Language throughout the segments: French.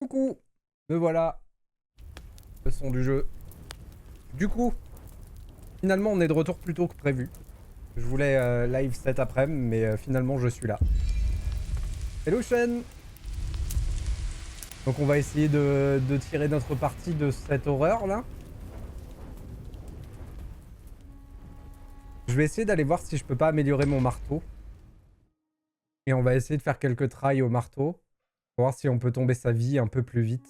Coucou, me voilà, le son du jeu. Du coup, finalement on est de retour plus tôt que prévu. Je voulais live cet après-midi, mais finalement je suis là. Hello Shen. Donc on va essayer de tirer notre partie de cette horreur là. Je vais essayer d'aller voir si je peux pas améliorer mon marteau. Et on va essayer de faire quelques tries au marteau. Pour voir si on peut tomber sa vie un peu plus vite.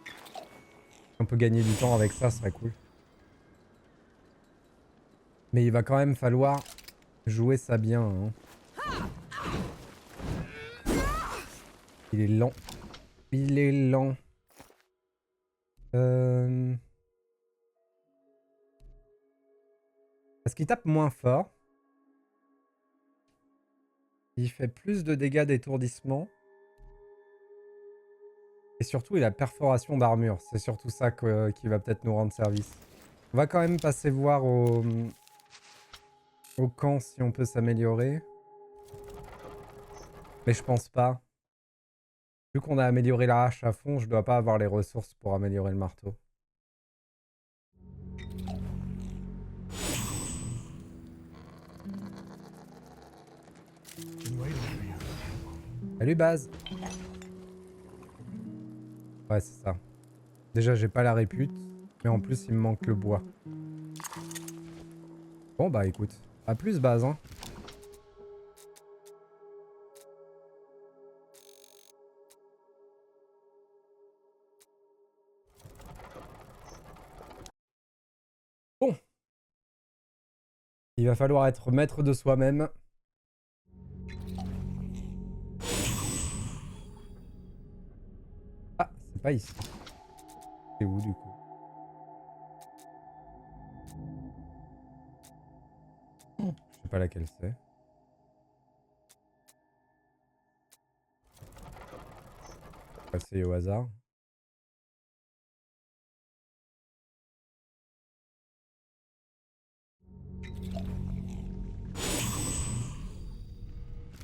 Si on peut gagner du temps avec ça, ce serait cool. Mais il va quand même falloir jouer ça bien. Hein. Il est lent. Il est lent. Parce qu'il tape moins fort. Il fait plus de dégâts d'étourdissement. Et surtout, il a perforation d'armure. C'est surtout ça qui va peut-être nous rendre service. On va quand même passer voir au camp si on peut s'améliorer. Mais je pense pas. Vu qu'on a amélioré la hache à fond, je dois pas avoir les ressources pour améliorer le marteau. Salut Baz. Ouais, c'est ça. Déjà, j'ai pas la répute. Mais en plus, il me manque le bois. Bon, bah écoute. À plus, Baz, hein. Bon. Il va falloir être maître de soi-même. Ah, c'est pas ici. C'est où, du coup? Je sais pas laquelle c'est. Passer au hasard.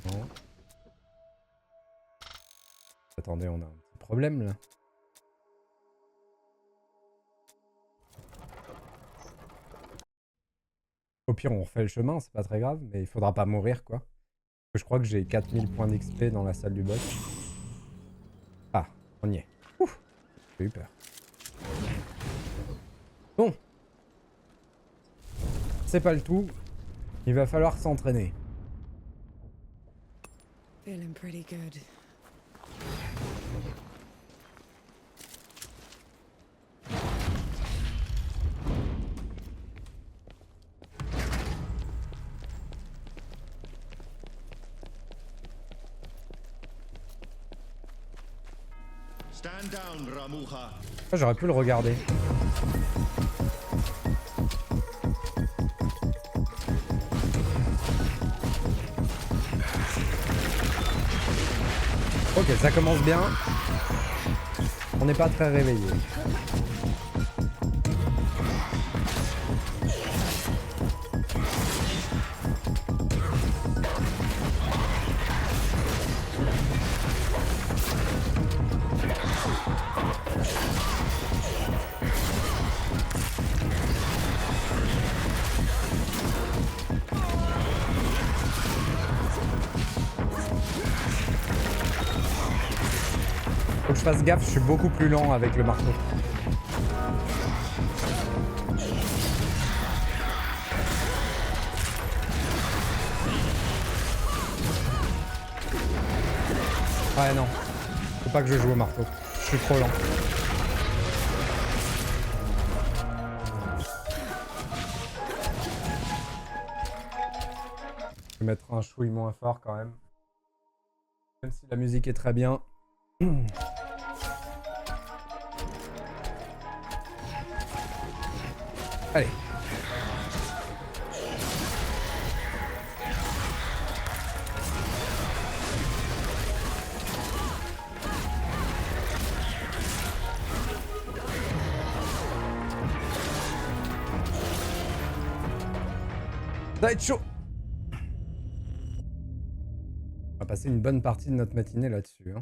Non. Attendez, on a un petit problème là. Au pire, on refait le chemin, c'est pas très grave, mais il faudra pas mourir quoi. Je crois que j'ai 4000 points d'XP dans la salle du boss. Ah, on y est. Ouf, j'ai eu peur. Bon. C'est pas le tout. Il va falloir s'entraîner. Feeling pretty good. Stand down, Ramuha. Ah, j'aurais pu le regarder. Ok, ça commence bien. On n'est pas très réveillé. Faut que je fasse gaffe, je suis beaucoup plus lent avec le marteau. Ouais non, faut pas que je joue au marteau. Je suis trop lent. Je vais mettre un chouille moins fort quand même. Même si la musique est très bien. Allez. Ça va être chaud. On va passer une bonne partie de notre matinée là-dessus. Hein.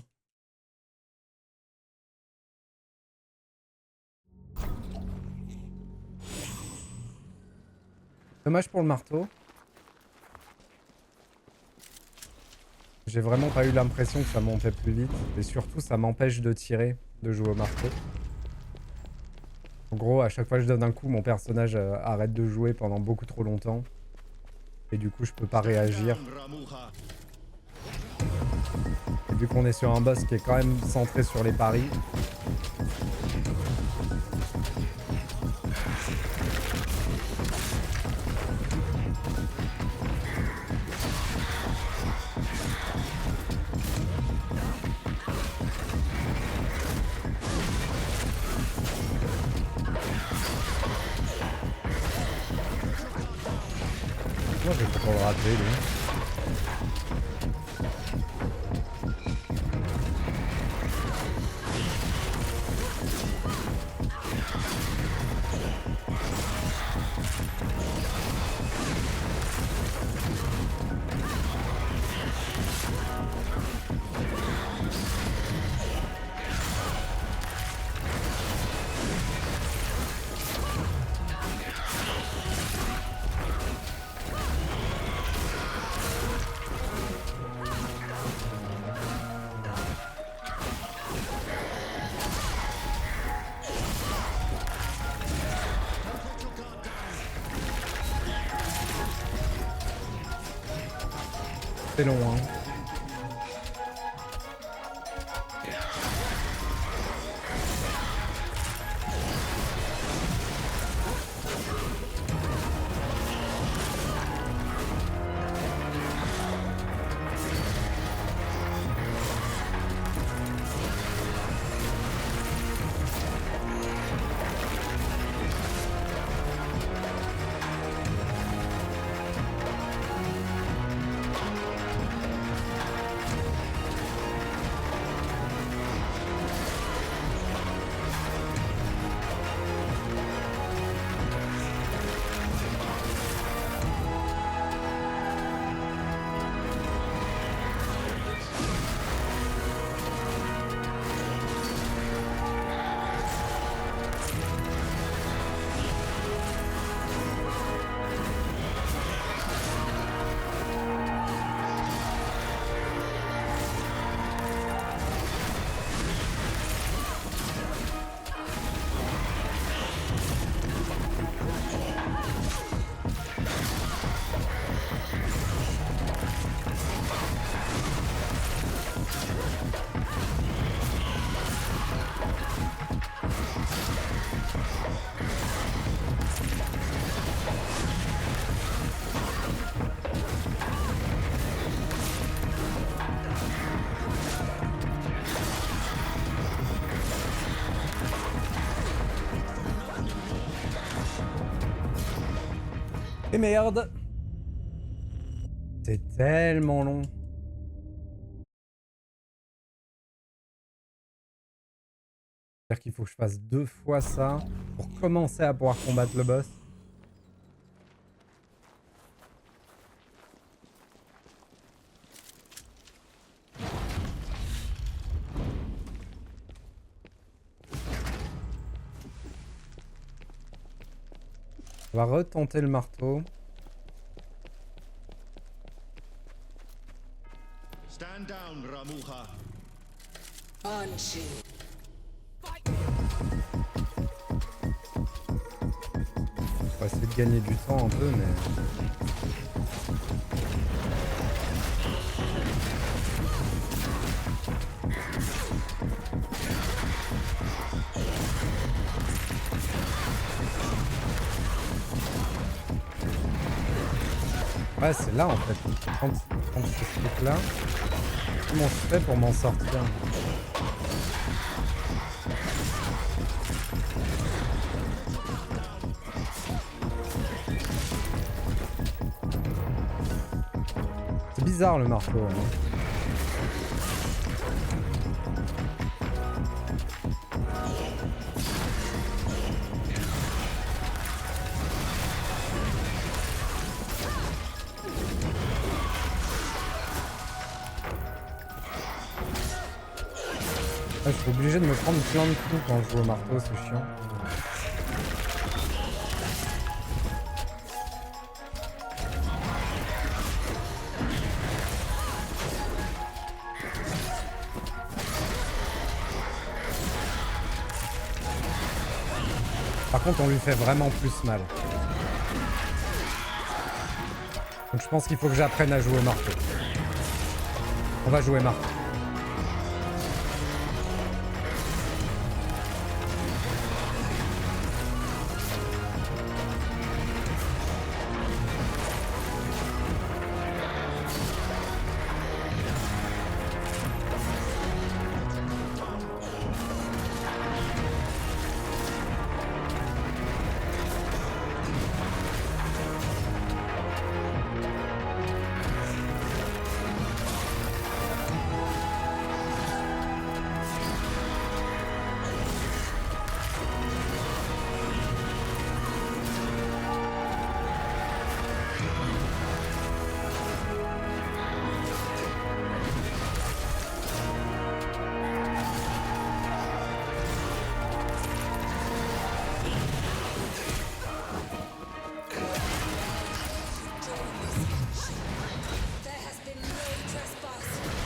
Dommage pour le marteau. J'ai vraiment pas eu l'impression que ça montait plus vite. Et surtout, ça m'empêche de tirer, de jouer au marteau. En gros, à chaque fois que je donne un coup, mon personnage arrête de jouer pendant beaucoup trop longtemps. Et du coup, je peux pas réagir. Et vu qu'on est sur un boss qui est quand même centré sur les paris. Moi, je vais pas le rater, lui. C'est long, hein. Et merde! C'est tellement long. C'est-à-dire qu'il faut que je fasse 2 fois ça pour commencer à pouvoir combattre le boss. On va retenter le marteau. Stand down, Ramuha. On va essayer de gagner du temps un peu, mais... Ouais, c'est là en fait. Quand ce truc là, comment je fais pour m'en sortir? C'est bizarre le marteau. Hein. Ah, je suis obligé de me prendre plein de coups quand je joue au marteau, c'est chiant. contre, on lui fait vraiment plus mal. Donc je pense qu'il faut que j'apprenne à jouer au marteau. On va jouer marteau.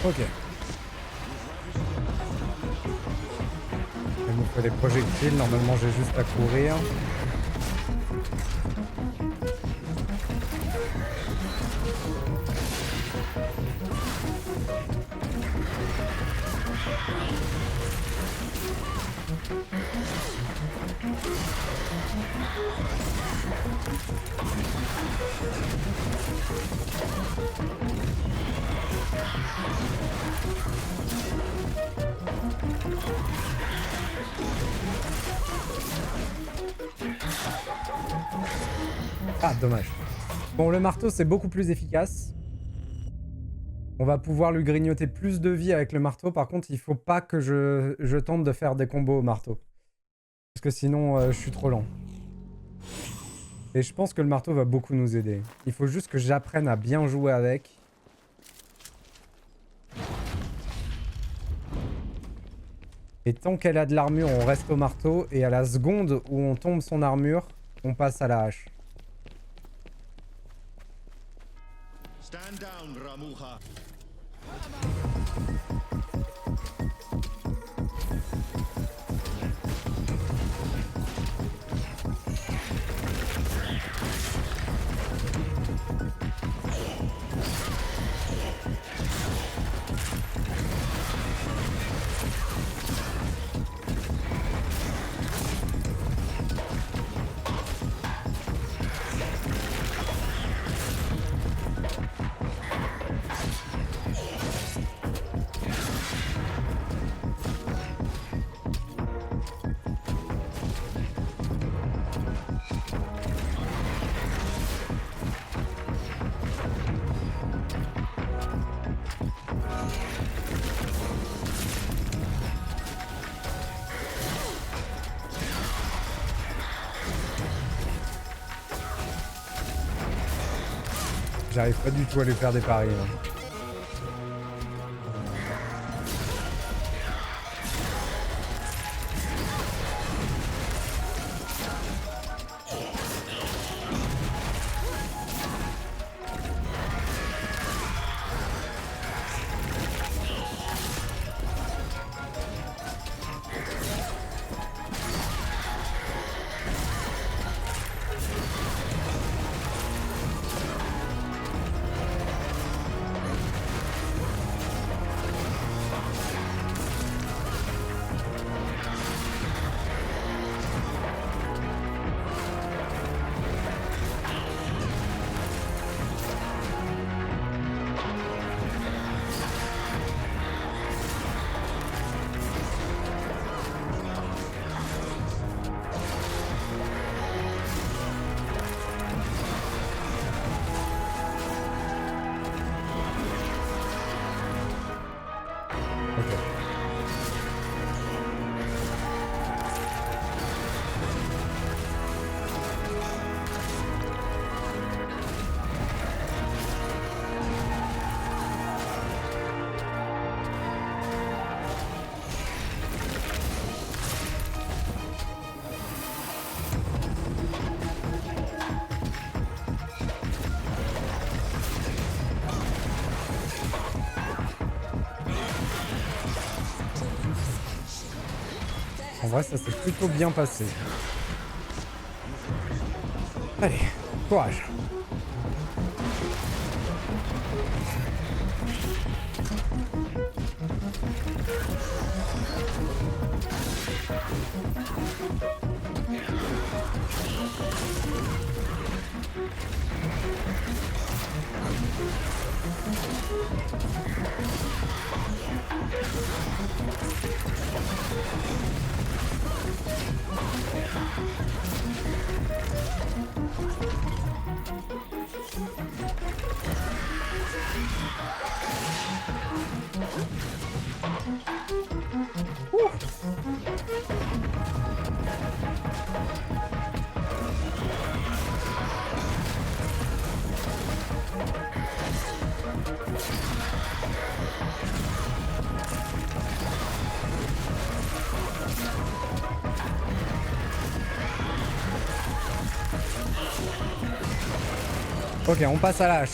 Ok. Elle nous fait des projectiles, normalement j'ai juste à courir. Ah, dommage. Bon, le marteau, c'est beaucoup plus efficace. On va pouvoir lui grignoter plus de vie avec le marteau. Par contre, il faut pas que je tente de faire des combos au marteau. Parce que sinon, je suis trop lent. Et je pense que le marteau va beaucoup nous aider. Il faut juste que j'apprenne à bien jouer avec. Et tant qu'elle a de l'armure, on reste au marteau. Et à la seconde où on tombe son armure, on passe à la hache. Stand down, Ramuha. J'arrive pas du tout à lui faire des paris. Hein. En vrai, ça s'est plutôt bien passé. Allez, courage. Ok, on passe à la hache.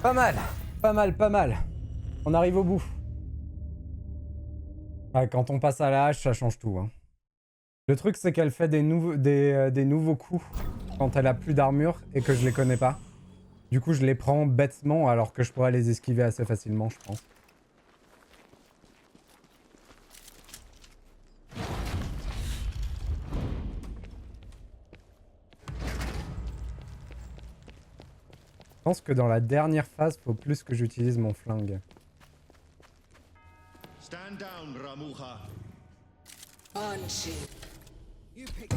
Pas mal, pas mal, pas mal. On arrive au bout. Ouais, quand on passe à la hache, ça change tout. Hein. Le truc, c'est qu'elle fait des nouveaux coups quand elle a plus d'armure et que je les connais pas. Du coup, je les prends bêtement alors que je pourrais les esquiver assez facilement, je pense. Je pense que dans la dernière phase, faut plus que j'utilise mon flingue. Stand down, Ramuha. Banshee. You pick.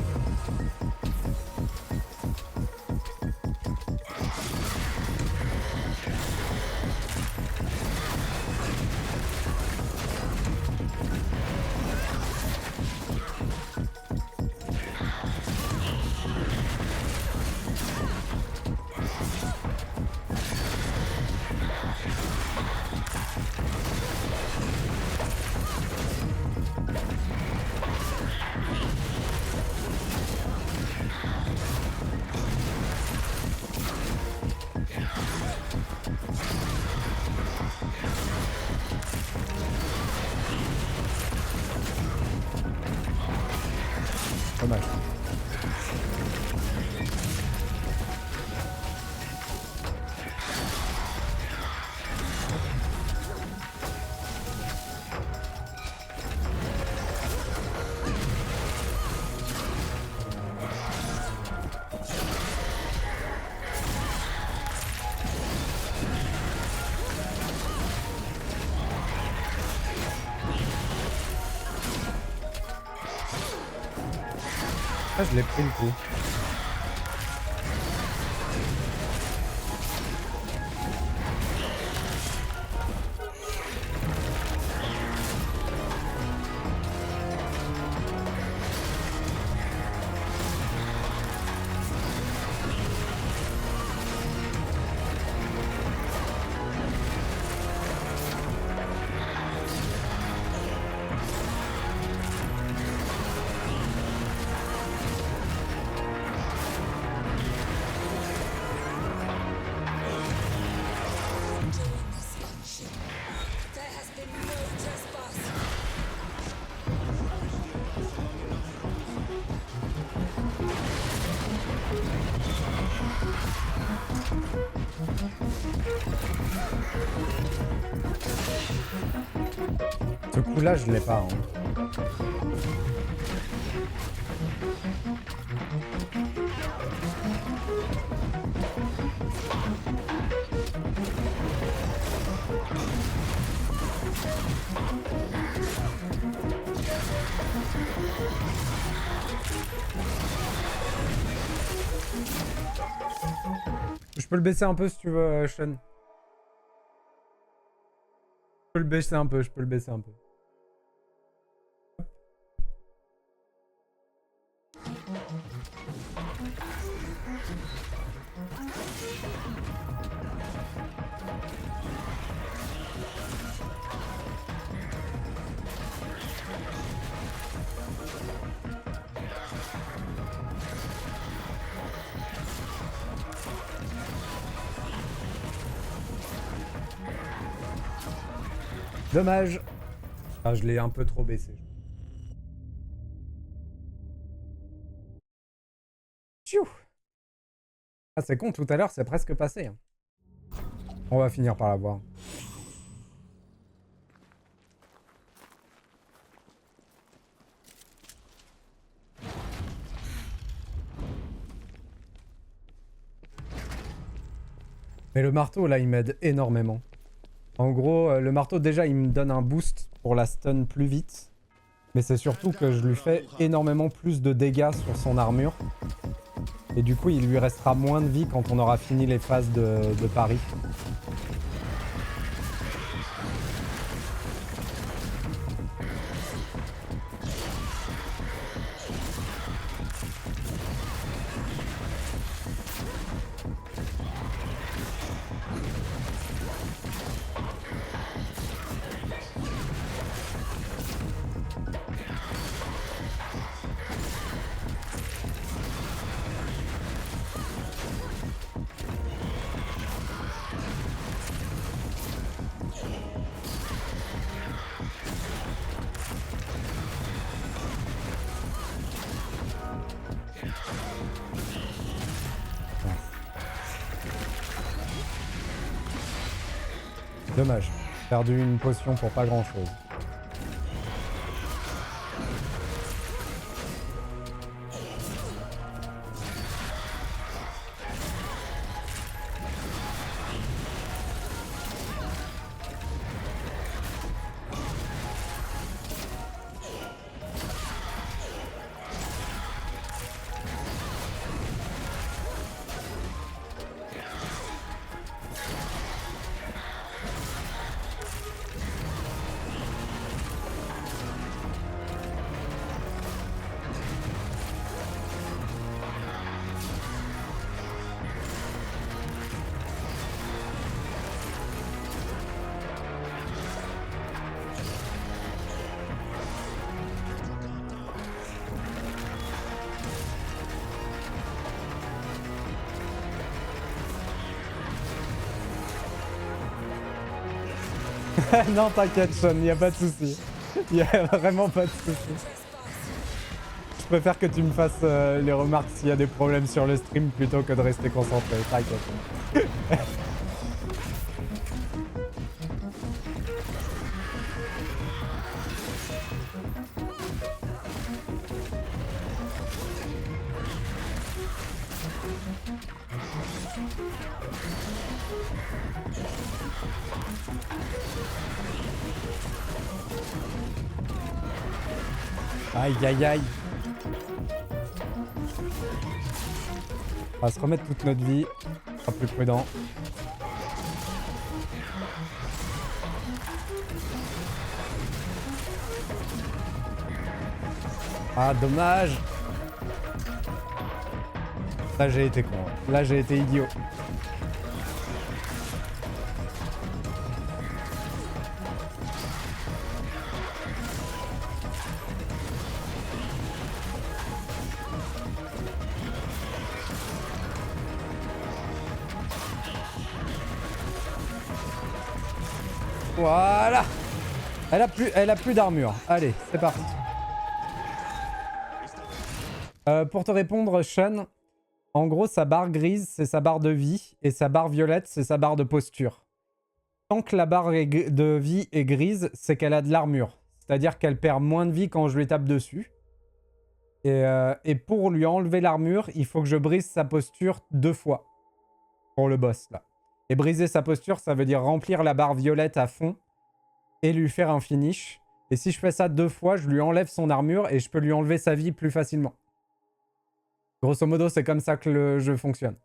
Dommage. Ah, je l'ai pris le coup. There has been no trespass. Ce coup-là, je l'ai pas. Hein. Je peux le baisser un peu si tu veux, Sean. Je peux le baisser un peu, je peux le baisser un peu. Dommage. Ah, je l'ai un peu trop baissé. Tchou. Ah, c'est con, tout à l'heure, c'est presque passé. Hein. On va finir par l'avoir. Mais le marteau, là, il m'aide énormément. En gros, le marteau, déjà, il me donne un boost pour la stun plus vite. Mais c'est surtout que je lui fais énormément plus de dégâts sur son armure. Et du coup, il lui restera moins de vie quand on aura fini les phases de pari. Dommage. Perdu une potion pour pas grand chose. Non, t'inquiète, Sean, y a pas de souci. Y a vraiment pas de souci. Je préfère que tu me fasses les remarques s'il y a des problèmes sur le stream plutôt que de rester concentré. T'inquiète. Aïe aïe aïe. On va se remettre toute notre vie. On sera plus prudent. Ah dommage. Là j'ai été con. Là j'ai été idiot. Voilà. Elle a plus d'armure. Allez, c'est parti. Pour te répondre, Sean, en gros, sa barre grise, c'est sa barre de vie. Et sa barre violette, c'est sa barre de posture. Tant que la barre de vie est grise, c'est qu'elle a de l'armure. C'est-à-dire qu'elle perd moins de vie quand je lui tape dessus. Et pour lui enlever l'armure, il faut que je brise sa posture 2 fois. Pour le boss, là. Et briser sa posture, ça veut dire remplir la barre violette à fond et lui faire un finish. Et si je fais ça 2 fois, je lui enlève son armure et je peux lui enlever sa vie plus facilement. Grosso modo, c'est comme ça que le jeu fonctionne.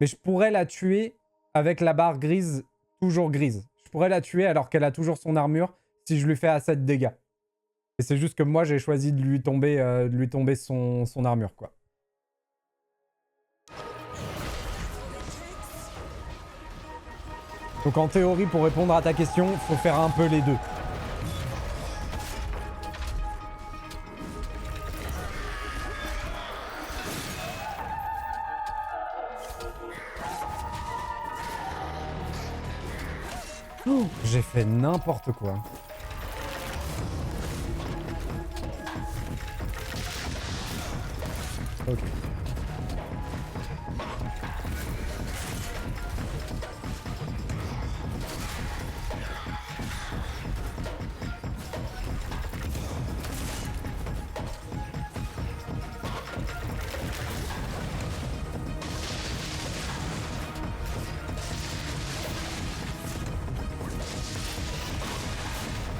Mais je pourrais la tuer avec la barre grise, toujours grise. Je pourrais la tuer alors qu'elle a toujours son armure si je lui fais assez de dégâts. Et c'est juste que moi, j'ai choisi de lui tomber son armure, quoi. Donc en théorie, pour répondre à ta question, faut faire un peu les deux. Oh, j'ai fait n'importe quoi. Ok.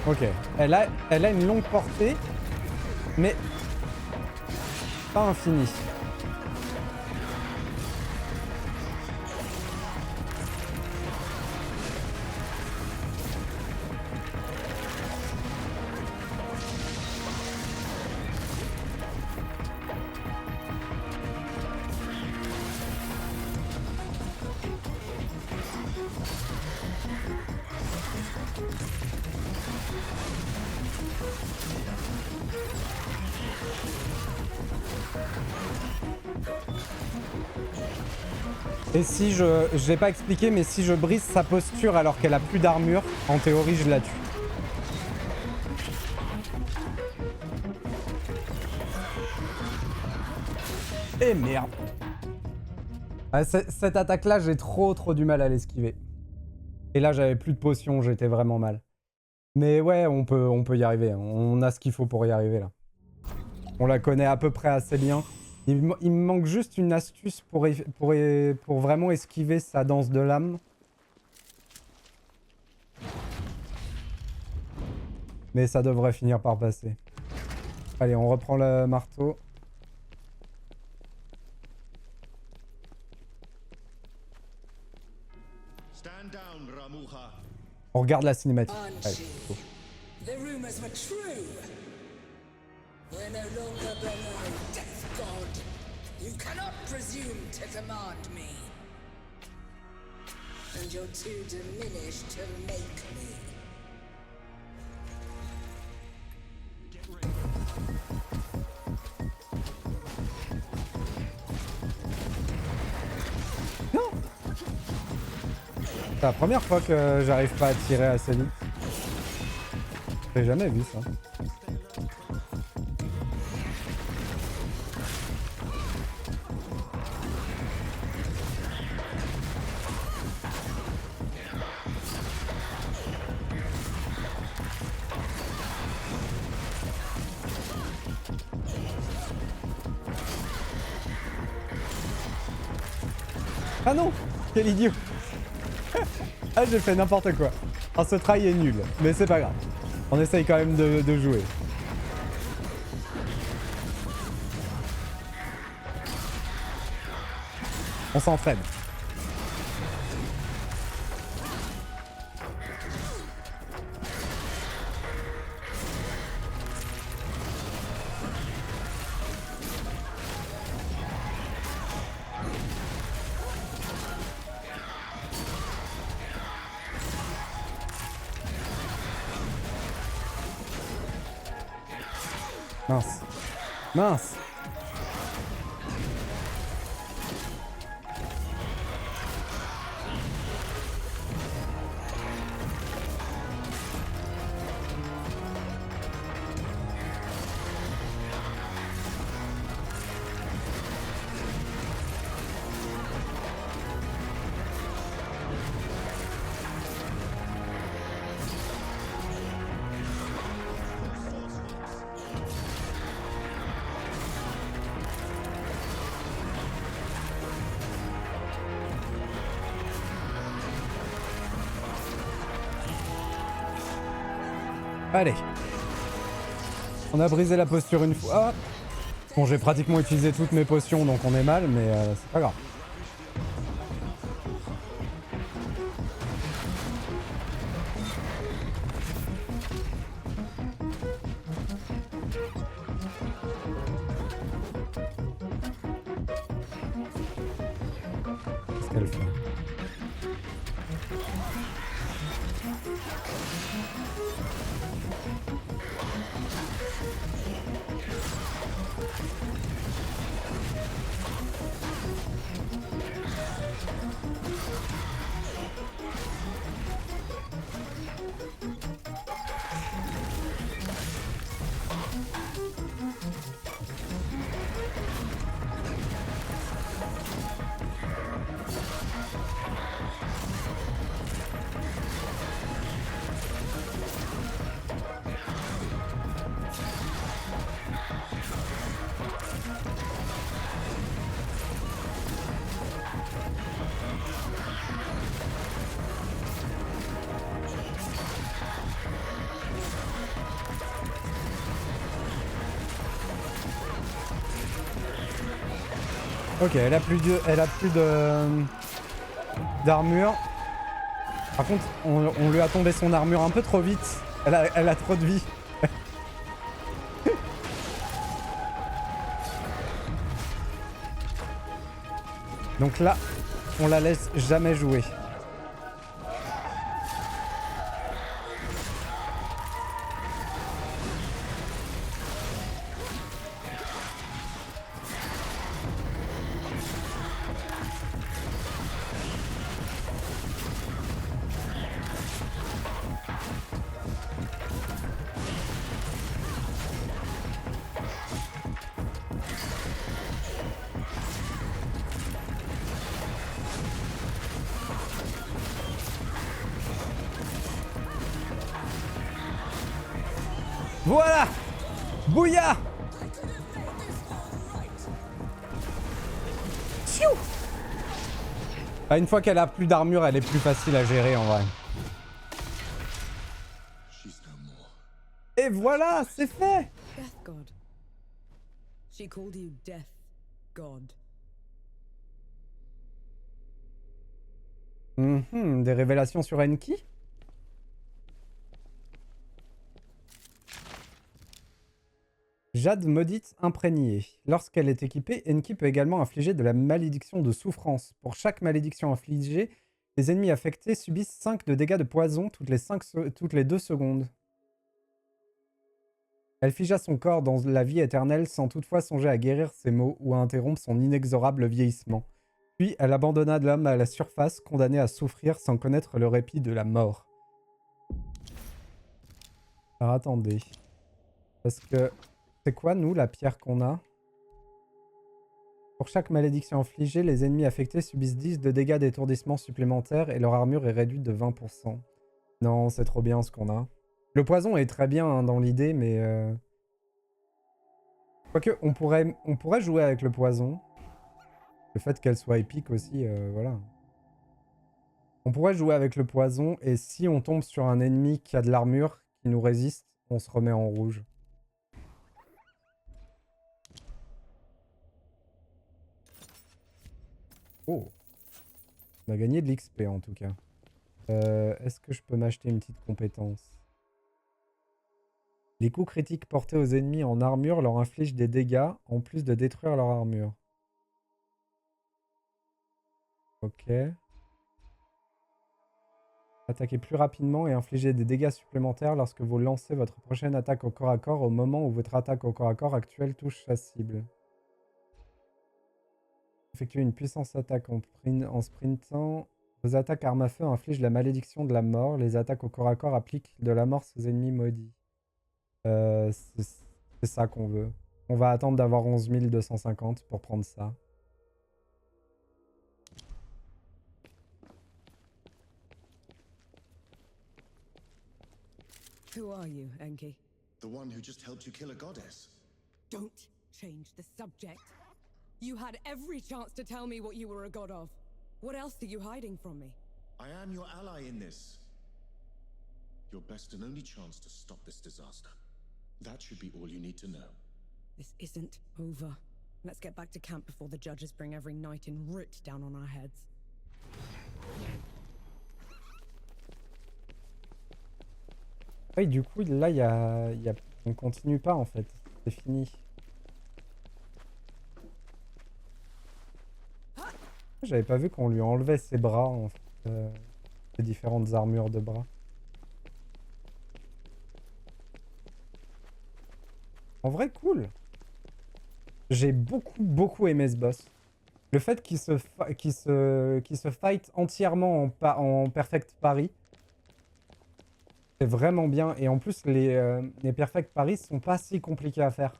Ok, elle a une longue portée, mais pas infinie. Et si je l'ai pas expliqué, mais si je brise sa posture alors qu'elle a plus d'armure, en théorie je la tue. Et merde. Ah, cette attaque-là, j'ai trop du mal à l'esquiver. Et là, j'avais plus de potions, j'étais vraiment mal. Mais ouais, on peut y arriver. On a ce qu'il faut pour y arriver là. On la connaît à peu près assez bien. Il me manque juste une astuce pour vraiment esquiver sa danse de l'âme. Mais ça devrait finir par passer. Allez, on reprend le marteau. Stand down, Ramuha. On regarde la cinématique. Allez, Banshee. go. The rumors were true. We're no longer below Death God. You cannot presume to command me. And you're too diminished to make me. Non! C'est la première fois que j'arrive pas à tirer assez vite. J'ai jamais vu ça. Ah non! Quel idiot! Ah, j'ai fait n'importe quoi. Alors, ce try est nul, mais c'est pas grave. On essaye quand même de jouer. On s'entraîne. Mince. Mince. Allez. On a brisé la posture une fois. Bon, j'ai pratiquement utilisé toutes mes potions, donc on est mal, mais c'est pas grave. elfe. Ok, elle a plus d'armure. Par contre, on lui a tombé son armure un peu trop vite. Elle a trop de vie. Donc là, on la laisse jamais jouer. Voilà! Bouya! Ah, une fois qu'elle a plus d'armure, elle est plus facile à gérer en vrai. Et voilà, c'est fait! Death God. She called you Death God. Des révélations sur Enki? Jade maudite imprégnée. Lorsqu'elle est équipée, Enki peut également infliger de la malédiction de souffrance. Pour chaque malédiction infligée, les ennemis affectés subissent 5 de dégâts de poison toutes les 2 secondes. Elle figea son corps dans la vie éternelle sans toutefois songer à guérir ses maux ou à interrompre son inexorable vieillissement. Puis elle abandonna l'homme à la surface, condamné à souffrir sans connaître le répit de la mort. Alors attendez. Parce que... C'est quoi, nous, la pierre qu'on a? Pour chaque malédiction infligée, les ennemis affectés subissent 10 de dégâts d'étourdissement supplémentaires et leur armure est réduite de 20%. Non, c'est trop bien ce qu'on a. Le poison est très bien hein, dans l'idée, mais... Quoique, on pourrait jouer avec le poison. Le fait qu'elle soit épique aussi, voilà. On pourrait jouer avec le poison, et si on tombe sur un ennemi qui a de l'armure, qui nous résiste, on se remet en rouge. Oh, on a gagné de l'XP en tout cas. Est-ce que je peux m'acheter une petite compétence? Les coups critiques portés aux ennemis en armure leur infligent des dégâts, en plus de détruire leur armure. Ok. Attaquez plus rapidement et infligez des dégâts supplémentaires lorsque vous lancez votre prochaine attaque au corps à corps au moment où votre attaque au corps à corps actuelle touche sa cible. Effectuez une puissance attaque en sprintant. Vos attaques armes à feu infligent la malédiction de la mort. Les attaques au corps à corps appliquent de la mort aux ennemis maudits. C'est ça qu'on veut. On va attendre d'avoir 11 250 pour prendre ça. Who are you, Enki? The one who just helped you kill a goddess. Don't change the subject. You had every chance to tell me what you were a god of. What else are you hiding from me? I am your ally in this. Your best and only chance to stop this disaster. That should be all you need to know. This isn't over. Let's get back to camp before the judges bring every knight in Root down on our heads. Oui, du coup, là, on continue pas en fait. C'est fini. J'avais pas vu qu'on lui enlevait ses bras, en fait, les différentes armures de bras. En vrai, cool. J'ai beaucoup aimé ce boss. Le fait qu'il se fight entièrement en perfect parry, c'est vraiment bien. Et en plus, les perfect parries sont pas si compliqués à faire.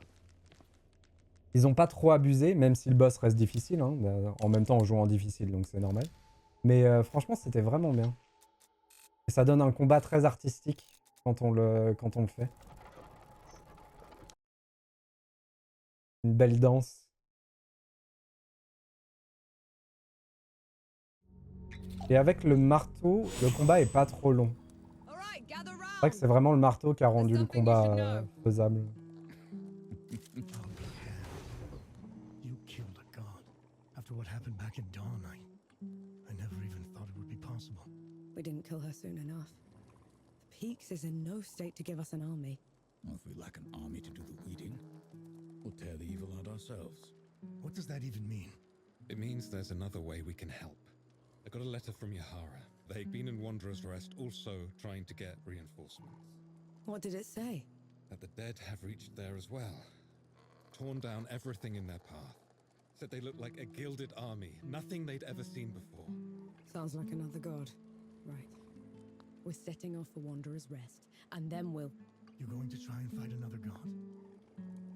Ils ont pas trop abusé, même si le boss reste difficile. Hein. En même temps, on joue en difficile, donc c'est normal. Mais franchement, c'était vraiment bien. Et ça donne un combat très artistique quand on le fait. Une belle danse. Et avec le marteau, le combat est pas trop long. All right, gather C'est vrai que round. c'est vraiment le marteau qui a rendu le combat faisable. You killed a god. After what happened back in Dawn, I never even thought it would be possible. We didn't kill her soon enough. The Peaks is in no state to give us an army. Well, if we lack an army to do the weeding, we'll tear the evil out ourselves. What does that even mean? It means there's another way we can help. I got a letter from Yahara. They'd been in Wanderer's Rest, also trying to get reinforcements. What did it say? That the dead have reached there as well. Torn down everything in their path. Said they looked like a gilded army, nothing they'd ever seen before. Sounds like another god. Right. We're setting off for Wanderer's Rest, and then we'll... You're going to try and fight another god?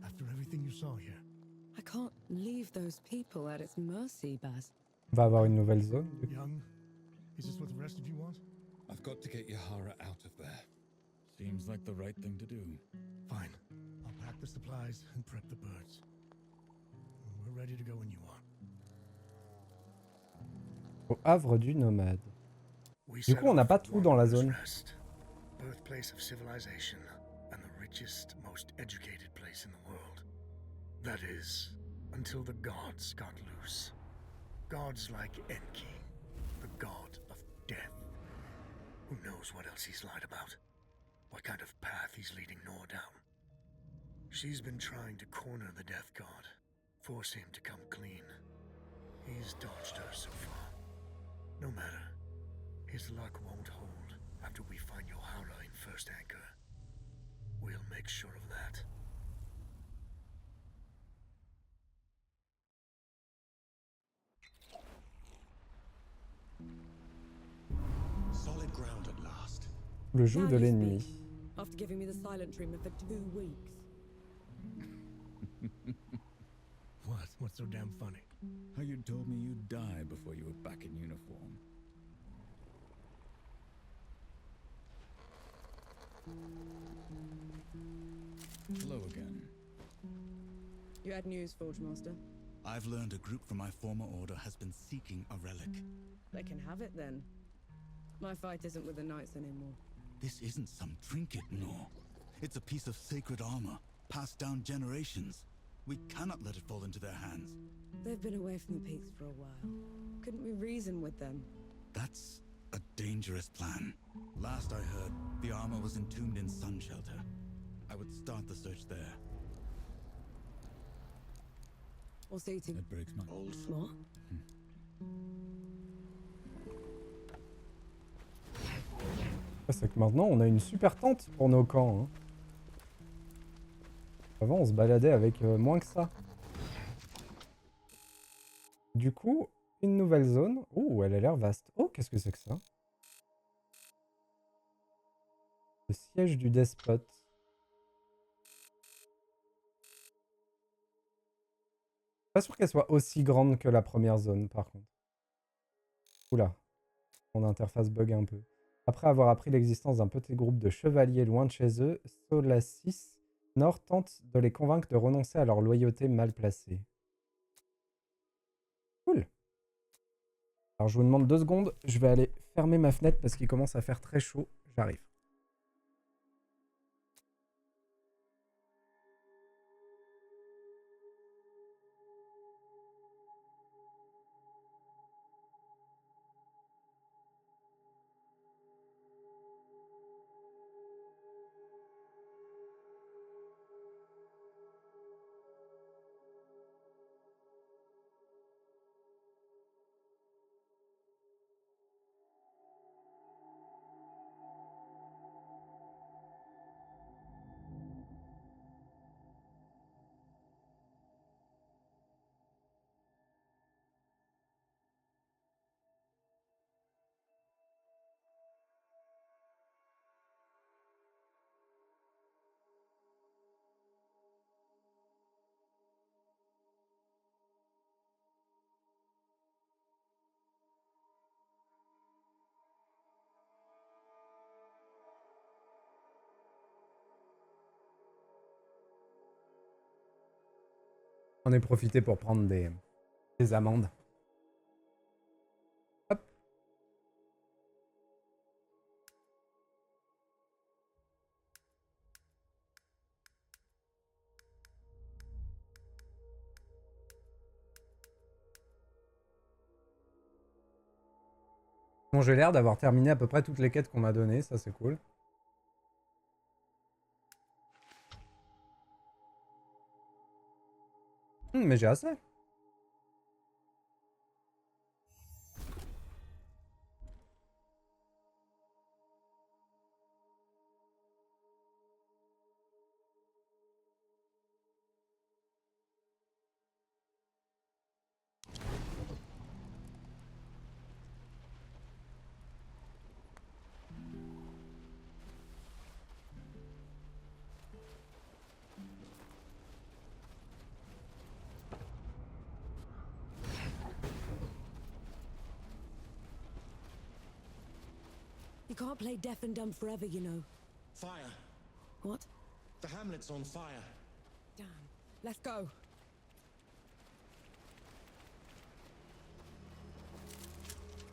After everything you saw here? I can't leave those people at its mercy, Baz. On va avoir une nouvelle zone. Du coup. Young, is this what the rest of you want? I've got to get Yahara out of there. Seems like the right thing to do. Fine. I'll pack the supplies and prep the birds. We're ready to go when you are. Au Havre du Nomade. We Du set coup, on n'a off pas for tout dans la Wanderer's zone. Rest, birthplace of civilization and the richest, most educated place in the world. That is, until the gods got loose. Gods like Enki, the god of death. Who knows what else he's lied about? What kind of path he's leading Nor down? She's been trying to corner the death god, force him to come clean. He's dodged her so far. No matter. His luck won't hold after we find Yahara in First Anchor. We'll make sure of that. Solid ground at last. Le joug de Now you l'ennemi. speak. After giving me the silent treatment for 2 weeks. What? What's so damn funny? How you told me you'd die before you were back in uniform. Hello again. You had news, Forge Master? I've learned a group from my former order has been seeking a relic. They can have it then. My fight isn't with the Knights anymore. This isn't some trinket, no. It's a piece of sacred armor, passed down generations. We cannot let it fall into their hands. They've been away from the Peaks for a while. Couldn't we reason with them? That's a dangerous plan. Last I heard, the armor was entombed in Sun Shelter. I would start the search there. What's eating? That breaks my... Old What? C'est que maintenant, on a une super tente pour nos camps. Hein. Avant, on se baladait avec moins que ça. Du coup, une nouvelle zone. Oh, elle a l'air vaste. Oh, qu'est-ce que c'est que ça? Le siège du despote. Pas sûr qu'elle soit aussi grande que la première zone, par contre. Oula. Mon interface bug un peu. Après avoir appris l'existence d'un petit groupe de chevaliers loin de chez eux, Solacis Nord tente de les convaincre de renoncer à leur loyauté mal placée. Cool. Alors je vous demande 2 secondes, je vais aller fermer ma fenêtre parce qu'il commence à faire très chaud. J'arrive. J'en ai profité pour prendre des amandes. Hop. Bon, j'ai l'air d'avoir terminé à peu près toutes les quêtes qu'on m'a données, ça c'est cool. Mais j'ai assez. You can't play deaf and dumb forever, you know. Fire! What? The hamlet's on fire. Damn. Let's go.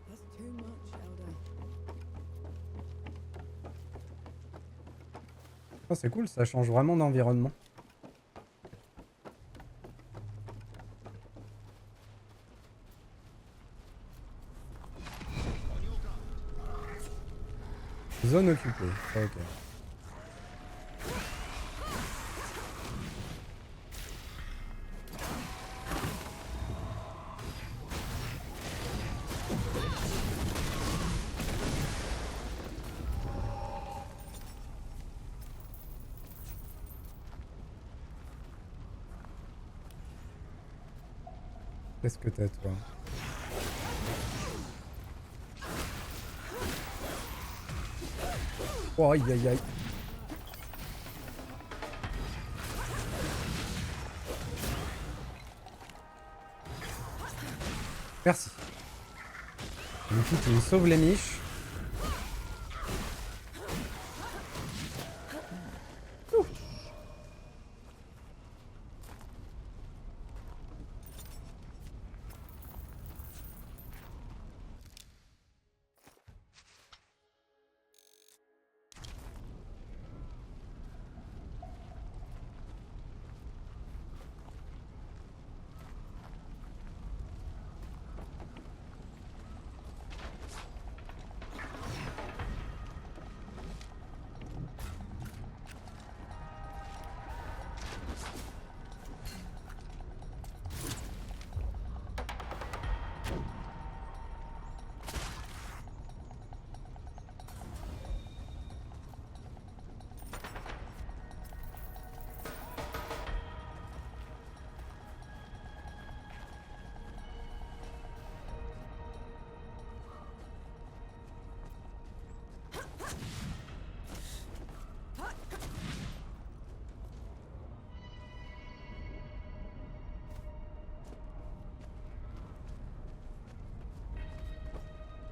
That's too much, Elder. Oh, c'est cool, ça change vraiment d'environnement. Zone occupée, ok. Qu'est-ce que t'as, toi? Oh, aïe aïe aïe. Merci. Du coup, tu me sauves les miches.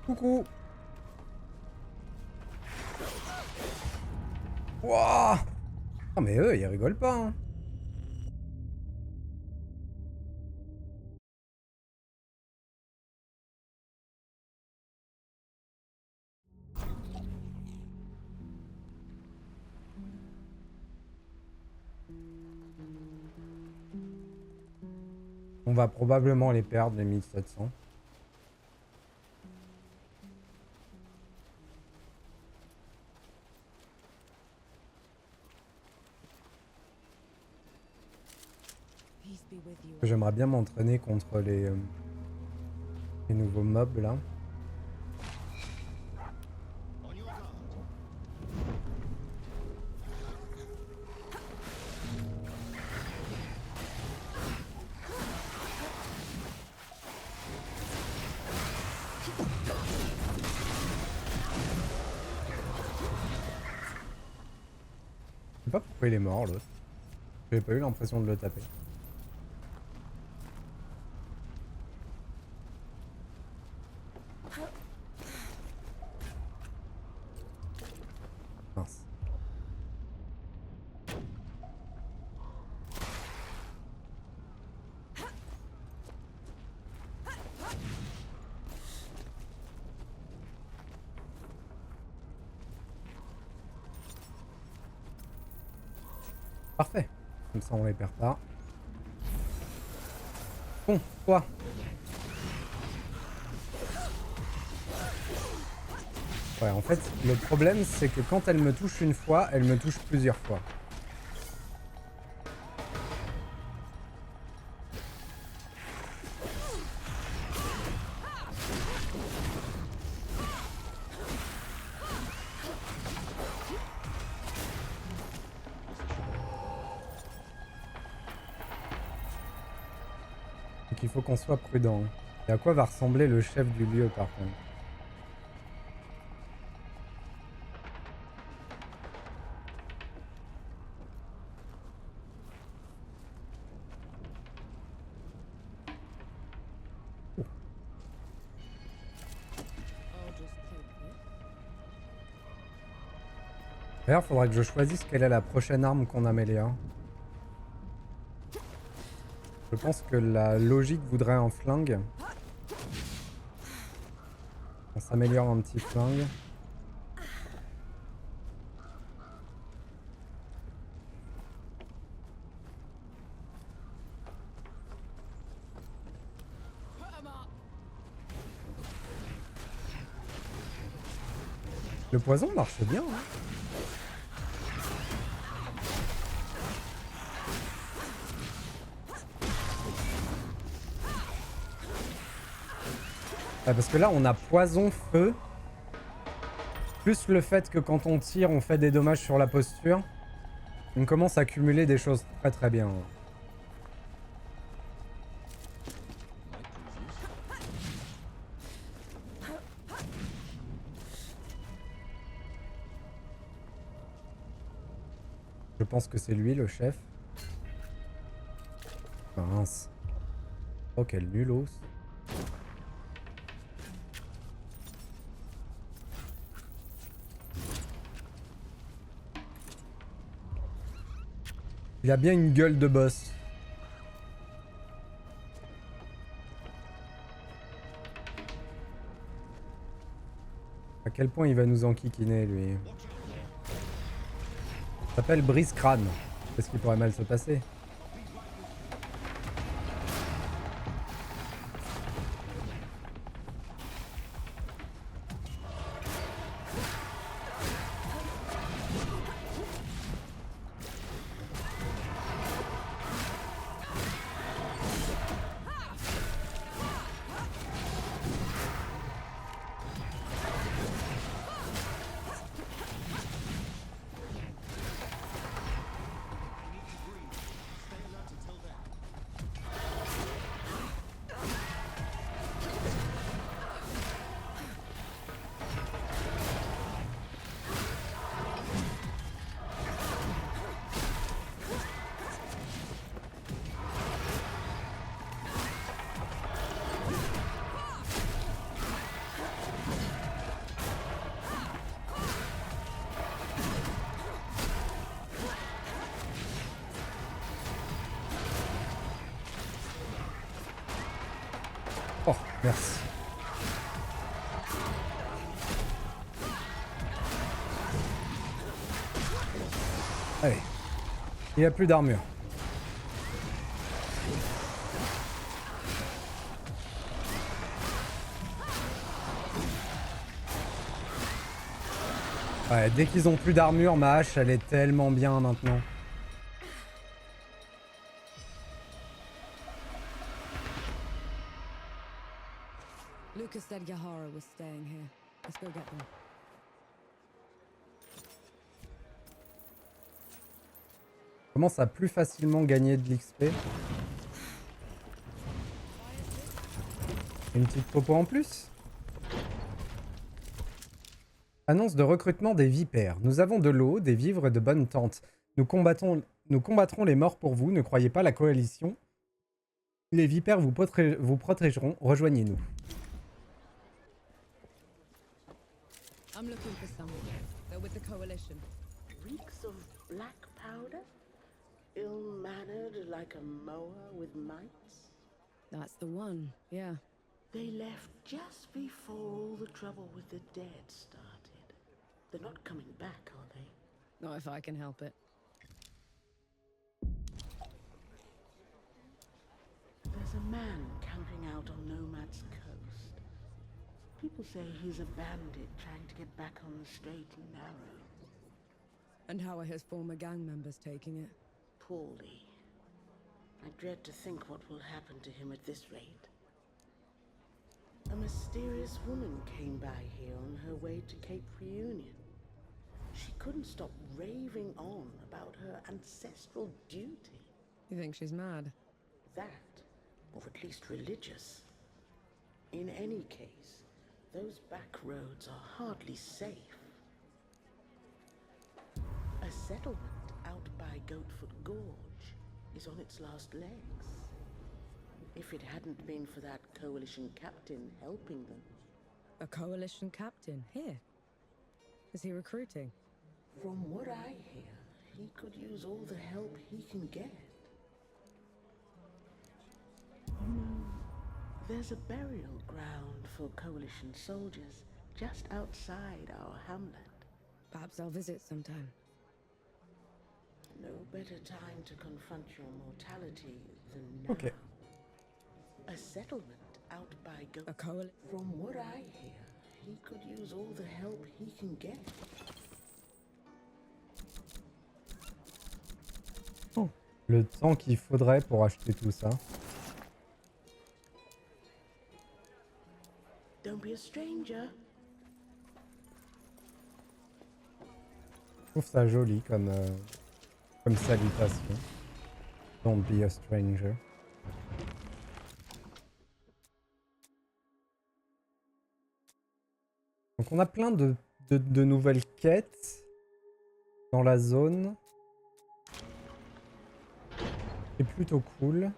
Coucou. Wouah. Ah mais eux, ils rigolent pas, hein. On va probablement les perdre, les 1700. J'aimerais bien m'entraîner contre les nouveaux mobs là. Je sais pas pourquoi il est mort l'autre. J'ai pas eu l'impression de le taper. Mince. Parfait. Comme ça, on les perd pas. Bon, toi. Ouais, en fait, le problème, c'est que quand elle me touche une fois, elle me touche plusieurs fois. Donc il faut qu'on soit prudent. Et à quoi va ressembler le chef du lieu, par contre? I'll just take it. D'ailleurs, faudrait que je choisisse quelle est la prochaine arme qu'on améliore. Je pense que la logique voudrait un flingue. On s'améliore un petit flingue. Put 'em up. Le poison marche bien, hein. Ah, parce que là, on a poison, feu. Plus le fait que quand on tire, on fait des dommages sur la posture. On commence à cumuler des choses très très bien. Je pense que c'est lui le chef. Mince. Oh, quel nulos. Il a bien une gueule de boss. À quel point il va nous enquiquiner, lui. Il s'appelle Brise Crâne. Qu'est-ce qui pourrait mal se passer? Oh, merci. Allez. Il n'y a plus d'armure. Ouais, dès qu'ils ont plus d'armure, ma hache, elle est tellement bien maintenant. Lucas said Yahara was staying here. Let's go get them. On commence à plus facilement gagner de l'XP. Une petite popo en plus. Annonce de recrutement des vipères. Nous avons de l'eau, des vivres et de bonnes tentes. Nous combattrons les morts pour vous. Ne croyez pas la coalition. Les vipères vous protégeront. Rejoignez-nous. I'm looking for someone. They're with the coalition. Reeks of black powder? Ill-mannered like a mower with mites? That's the one, yeah. They left just before all the trouble with the dead started. They're not coming back, are they? Not if I can help it. man camping out on Nomad's coast. People say he's a bandit trying to get back on the straight and narrow. And how are his former gang members taking it? Poorly. I dread to think what will happen to him at this rate. A mysterious woman came by here on her way to Cape Reunion. She couldn't stop raving on about her ancestral duty. You think she's mad? That, or at least religious. In any case, those back roads are hardly safe. A settlement out by Goatfoot Gorge is on its last legs. If it hadn't been for that coalition captain helping them. A coalition captain here? Is he recruiting? From what I hear, he could use all the help he can get. You know, there's a burial ground for coalition soldiers just outside our hamlet. Perhaps I'll visit sometime. No better time to confront your mortality than now. Ok. A settlement out by A coalition. From what I hear, he could use all the help he can get. Oh. Le temps qu'il faudrait pour acheter tout ça. Don't be a stranger. Je trouve ça joli comme salutation. Don't be a stranger. Donc on a plein de nouvelles quêtes dans la zone. C'est plutôt cool.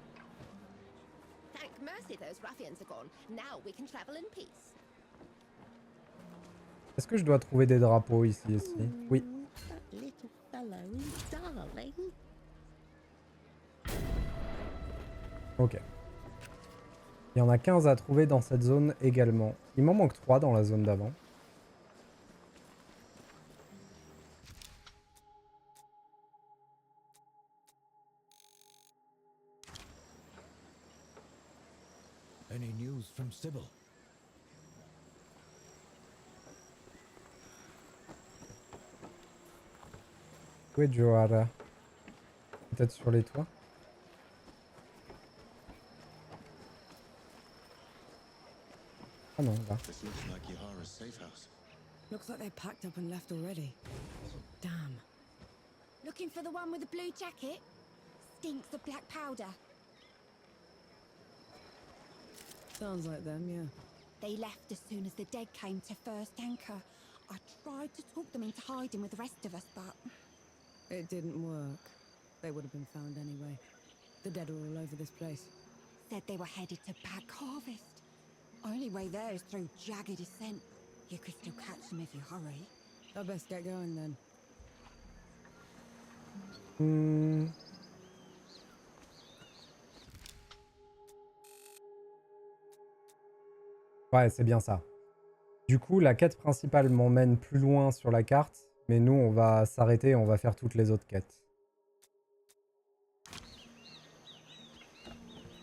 Thank mercy those ruffians are gone. Now we can travel in peace. Est-ce que je dois trouver des drapeaux ici aussi? Oui. That little fellow is darling. Ok. Il y en a 15 à trouver dans cette zone également. Il m'en manque 3 dans la zone d'avant. Any news from Sybil? Où est Johara? Peut-être sur les toits? Ah non, là. This looks like Yahara's safe house. Looks like they packed up and left already. Damn. Looking for the one with the blue jacket? Stinks of black powder. Sounds like them, yeah. They left as soon as the dead came to first anchor. I tried to talk them into hiding with the rest of us, but It didn't work. They would have been found anyway. The dead are all over this place. said they were headed to Pack Harvest. Only way there is through jagged descent. You could still catch them if you hurry. I best get going then. Ouais, c'est bien ça. Du coup, la quête principale m'emmène plus loin sur la carte, mais nous, on va s'arrêter et on va faire toutes les autres quêtes.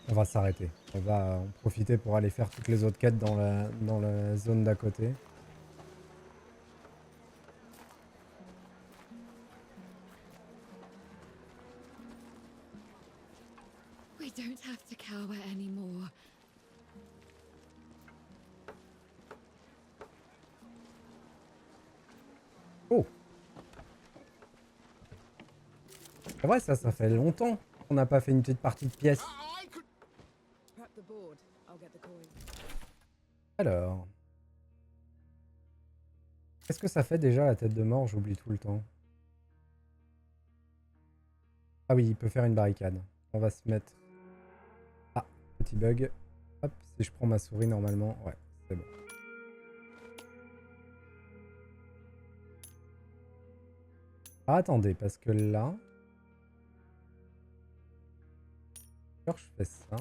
On va s'arrêter. On va en profiter pour aller faire toutes les autres quêtes dans la zone d'à côté. We don't have to cower anymore. Oh! C'est vrai, ça fait longtemps qu'on n'a pas fait une petite partie de pièces. Prep the board. I'll get the coin. Alors... Qu'est-ce que ça fait déjà la tête de mort? J'oublie tout le temps. Ah oui, il peut faire une barricade. On va se mettre... Ah, petit bug. Hop, si je prends ma souris normalement... Ouais, c'est bon. Ah, attendez, parce que là... Alors je fais ça.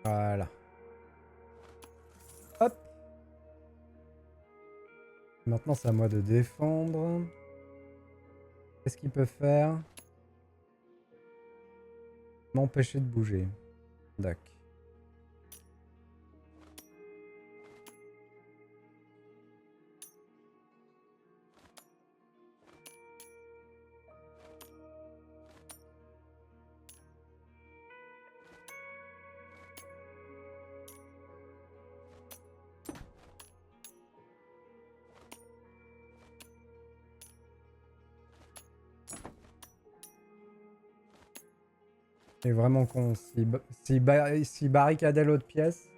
Voilà. Hop. Maintenant, c'est à moi de défendre. Qu'est-ce qu'il peut faire? M'empêcher de bouger. D'accord. C'est vraiment con. Si barricadait l'autre pièce.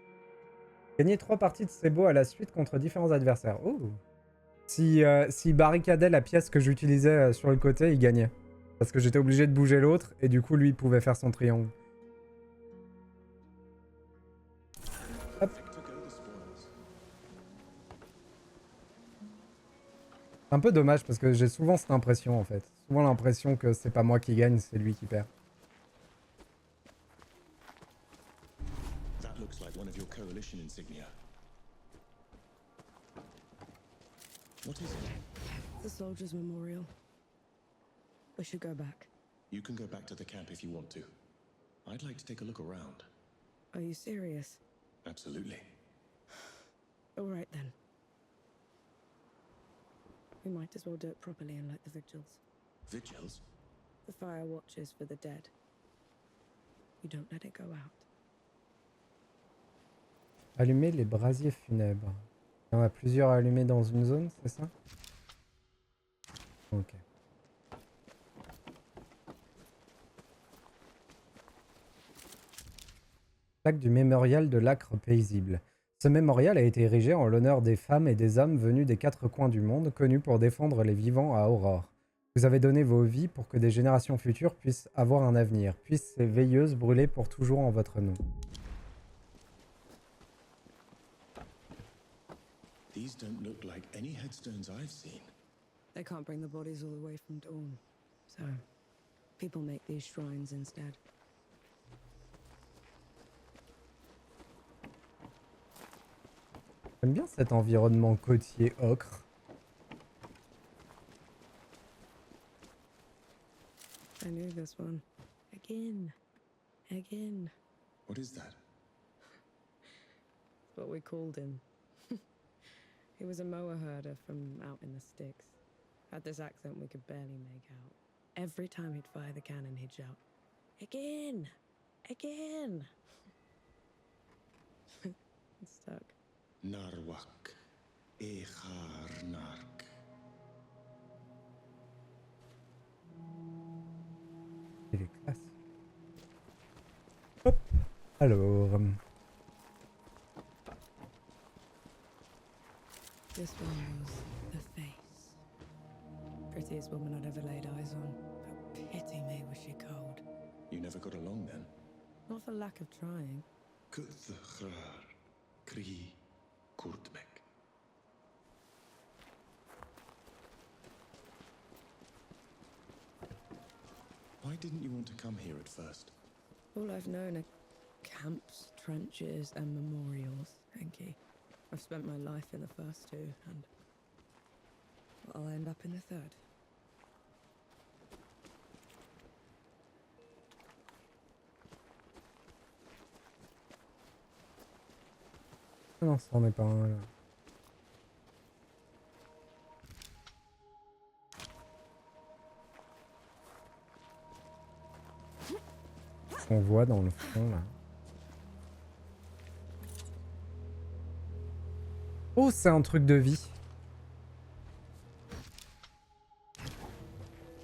Gagner 3 parties de Sebo à la suite contre différents adversaires. Oh. Si barricadait la pièce que j'utilisais sur le côté, il gagnait. Parce que j'étais obligé de bouger l'autre et du coup lui il pouvait faire son triangle. Hop. C'est un peu dommage parce que j'ai souvent cette impression en fait. Souvent l'impression que c'est pas moi qui gagne, c'est lui qui perd. That looks like one of your coalition insignia. What is it? The Soldier's Memorial. We should go back. You can go back to the camp if you want to. I'd like to take a look around. Are you serious? Absolutely. All right then. We might as well do it properly and light the vigils. Vigils? The fire watches for the dead. You don't let it go out. Allumer les brasiers funèbres. Il y en a plusieurs allumés dans une zone, c'est ça? Ok. Plaque du mémorial de l'Acre paisible. Ce mémorial a été érigé en l'honneur des femmes et des hommes venus des 4 coins du monde, connus pour défendre les vivants à Aurore. Vous avez donné vos vies pour que des générations futures puissent avoir un avenir. Puissent ces veilleuses brûler pour toujours en votre nom. These don't look like any headstones I've seen. They can't bring the bodies all the way from Dawn. So, people make these shrines instead. J'aime bien cet environnement côtier ocre. I knew this one. Again. Again. What is that? That's what we called him. He was a mower herder from out in the sticks. Had this accent we could barely make out. Every time he'd fire the cannon, he'd shout, "Again! Again!" It stuck. Narwak. Echar Nark. Il est classe. Hop. Alors. This one was the face. Prettiest woman I'd ever laid eyes on. But pity me, was she cold. You never got along then? Not for lack of trying. Kuthchrar. Kri. Kurtmek. Why didn't you want to come here at first? All I've known are camps, trenches, and memorials, Enki. I've spent my life in the first two, and I'll end up in the third. Non, ça en est pas un là. On voit dans le fond là. Oh, c'est un truc de vie.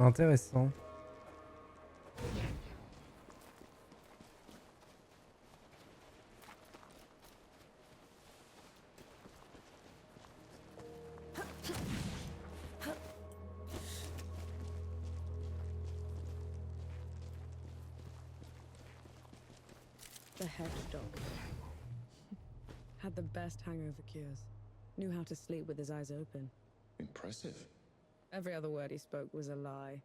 Intéressant. The hedge doctor. Had the best hangover cures. Knew how to sleep with his eyes open. Impressive. Every other word he spoke was a lie.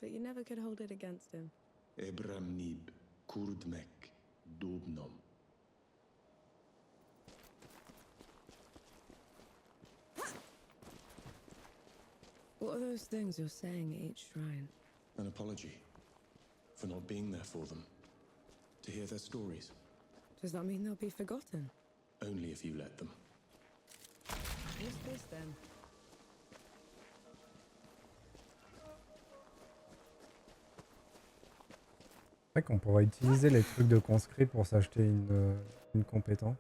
But you never could hold it against him. Ebramnib. Kurdmek. Dubnom. What are those things you're saying at each shrine? An apology for not being there for them, to hear their stories. Does that mean they'll be forgotten? Only if you let them. What's this then? C'est vrai qu'on pourrait utiliser les trucs de conscrit pour s'acheter une compétence.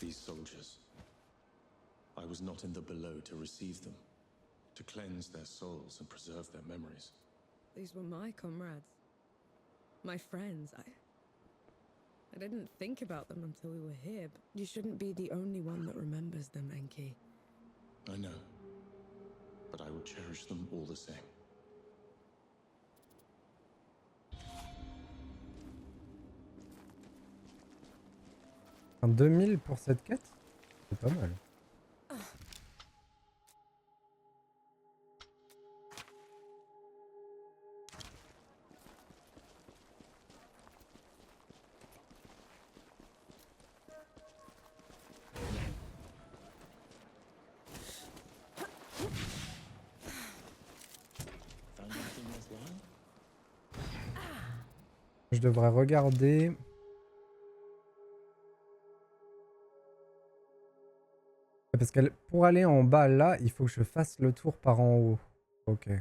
These soldiers. I was not in the below to receive them, to cleanse their souls and preserve their memories. These were my comrades. My friends. I didn't think about them until we were here, but you shouldn't be the only one that remembers them, Enki. I know, but I will cherish them all the same. Un 2000 pour cette quête? C'est pas mal. Je devrais regarder. Parce que pour aller en bas là, il faut que je fasse le tour par en haut. Ok, je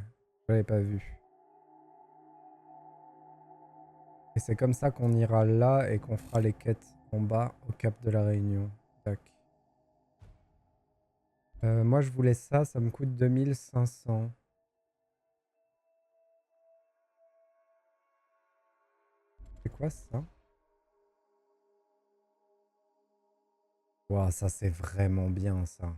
l'avais pas vu. Et c'est comme ça qu'on ira là et qu'on fera les quêtes en bas au Cap de la Réunion. Tac. Moi je voulais ça, ça me coûte 2500. C'est quoi ça? Waouh, ça c'est vraiment bien ça.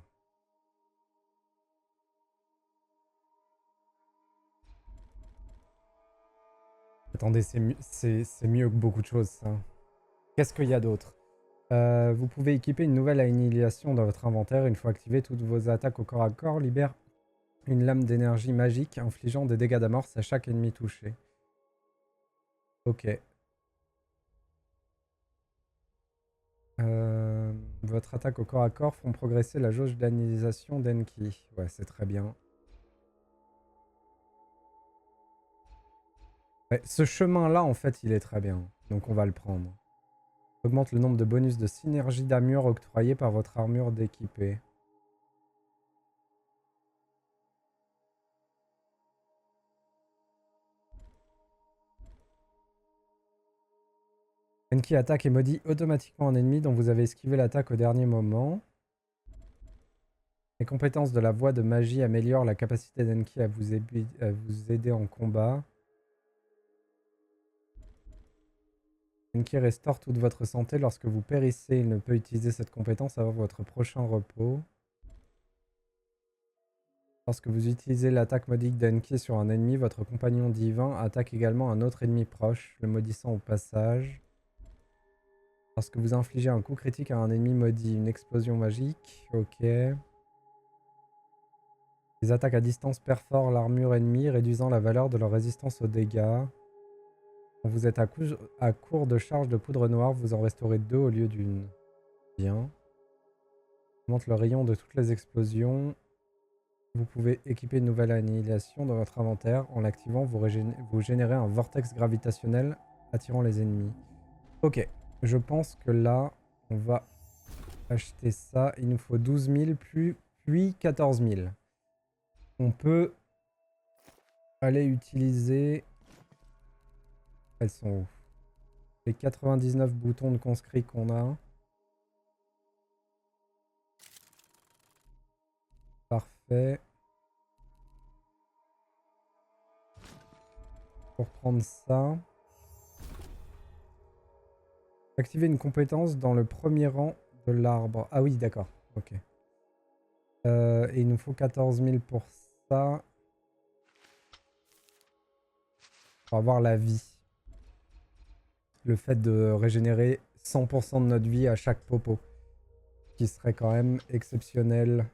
Attendez, c'est mieux que beaucoup de choses ça. Qu'est-ce qu'il y a d'autre? Vous pouvez équiper une nouvelle annihilation dans votre inventaire. Une fois activée, toutes vos attaques au corps à corps libèrent une lame d'énergie magique infligeant des dégâts d'amorce à chaque ennemi touché. Ok. Votre attaque au corps à corps font progresser la jauge d'annihilisation d'Enki. Ouais, c'est très bien. Ouais, ce chemin-là, en fait, il est très bien. Donc on va le prendre. Augmente le nombre de bonus de synergie d'armure octroyés par votre armure d'équipé. Enki attaque et maudit automatiquement un ennemi dont vous avez esquivé l'attaque au dernier moment. Les compétences de la voie de magie améliorent la capacité d'Enki à vous aider en combat. Enki restaure toute votre santé lorsque vous périssez. Il ne peut utiliser cette compétence avant votre prochain repos. Lorsque vous utilisez l'attaque maudite d'Enki sur un ennemi, votre compagnon divin attaque également un autre ennemi proche, le maudissant au passage. Lorsque vous infligez un coup critique à un ennemi maudit, une explosion magique. Ok. Les attaques à distance perforent l'armure ennemie, réduisant la valeur de leur résistance aux dégâts. Quand vous êtes à court de charge de poudre noire, vous en restaurez 2 au lieu d'une. Bien. Augmente le rayon de toutes les explosions. Vous pouvez équiper une nouvelle annihilation dans votre inventaire. En l'activant, vous générez un vortex gravitationnel attirant les ennemis. Ok. Je pense que là, on va acheter ça. Il nous faut 12 000 puis 14 000. On peut aller utiliser... Elles sont où? Les 99 boutons de conscrit qu'on a. Parfait. Pour prendre ça. Activer une compétence dans le premier rang de l'arbre. Ah oui, d'accord. Ok. Et il nous faut 14 000 pour ça. Pour avoir la vie. Le fait de régénérer 100% de notre vie à chaque popo. Qui serait quand même exceptionnel.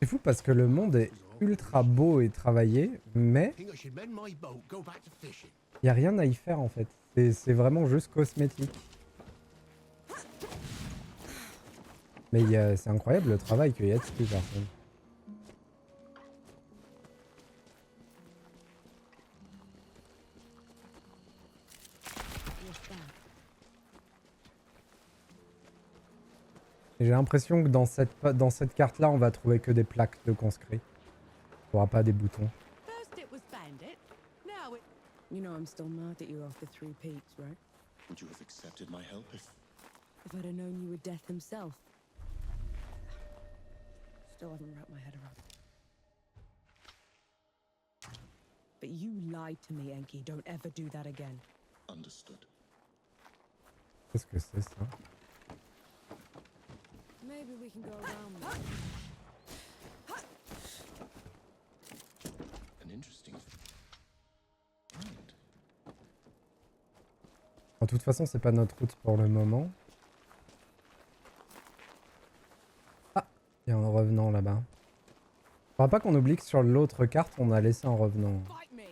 C'est fou parce que le monde est ultra beau et travaillé, mais Think I should mend my boat, go back to fishing. il n'y a rien à y faire en fait. C'est vraiment juste cosmétique. Mais c'est incroyable le travail qu'il y a dessus par contre. Et j'ai l'impression que dans cette carte-là, on va trouver que des plaques de conscrits. On aura pas des boutons. First it was bandit, now it... You know I'm still mad that you're after Three Peaks, right? Would you have accepted my help if... If I'd have known you were Death himself. Still haven't wrapped my head around it. But you lied to me, Enki. Don't ever do that again. Understood. Qu'est-ce que c'est ça? Maybe we can go around that. An interesting find. De toute façon, c'est pas notre route pour le moment. Ah, il y a un revenant là-bas. Faudra pas qu'on oublie que sur l'autre carte, on a laissé un revenant. Fight me!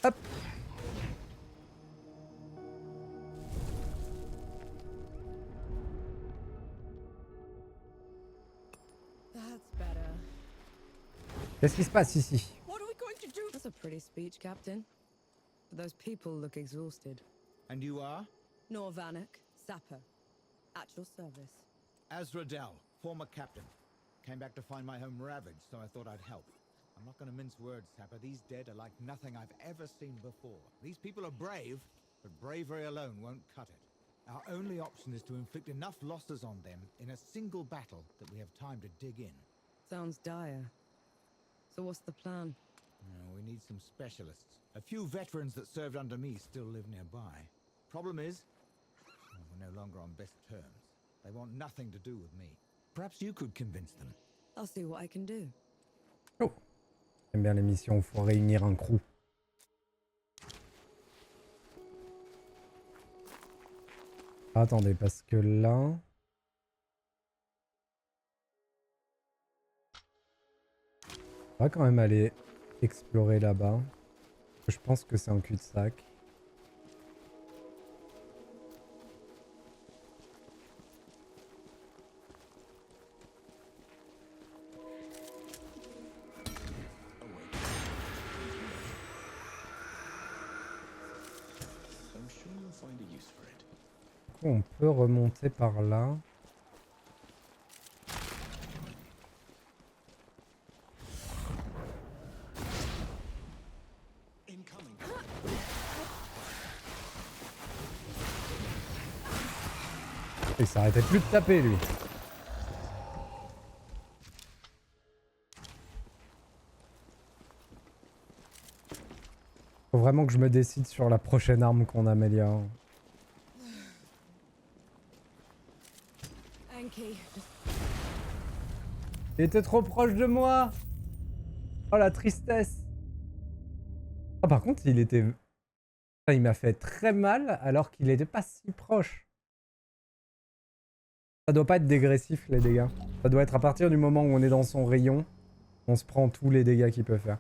Hop. That's better. Qu'est-ce qui se passe ici? What are we going to do? That's a pretty speech, Captain. But those people look exhausted. And you are? Norvanek, Sapper. At your service. Azradel, former captain. Came back to find my home ravaged, so I thought I'd help. I'm not gonna mince words, Sapper. These dead are like nothing I've ever seen before. These people are brave, but bravery alone won't cut it. Our only option is to inflict enough losses on them in a single battle that we have time to dig in. Sounds dire. So what's the plan? We need some specialists. A few veterans that served under me still live nearby. Problem is, we're no longer on best terms. They want nothing to do with me. Perhaps you could convince them. I'll see what I can do. Oh. J'aime bien les missions où il faut réunir un crew. Ah, attendez, parce que là... On va quand même aller explorer là-bas. Je pense que c'est un cul-de-sac. I'm sure you'll find a use for it. On peut remonter par là. Il s'arrêtait plus de taper lui. Faut vraiment que je me décide sur la prochaine arme qu'on améliore. Enki, Il était trop proche de moi. Oh la tristesse. Ah par contre il était... Il m'a fait très mal alors qu'il était pas si proche. Ça doit pas être dégressif les dégâts. Ça doit être à partir du moment où on est dans son rayon, on se prend tous les dégâts qu'il peut faire.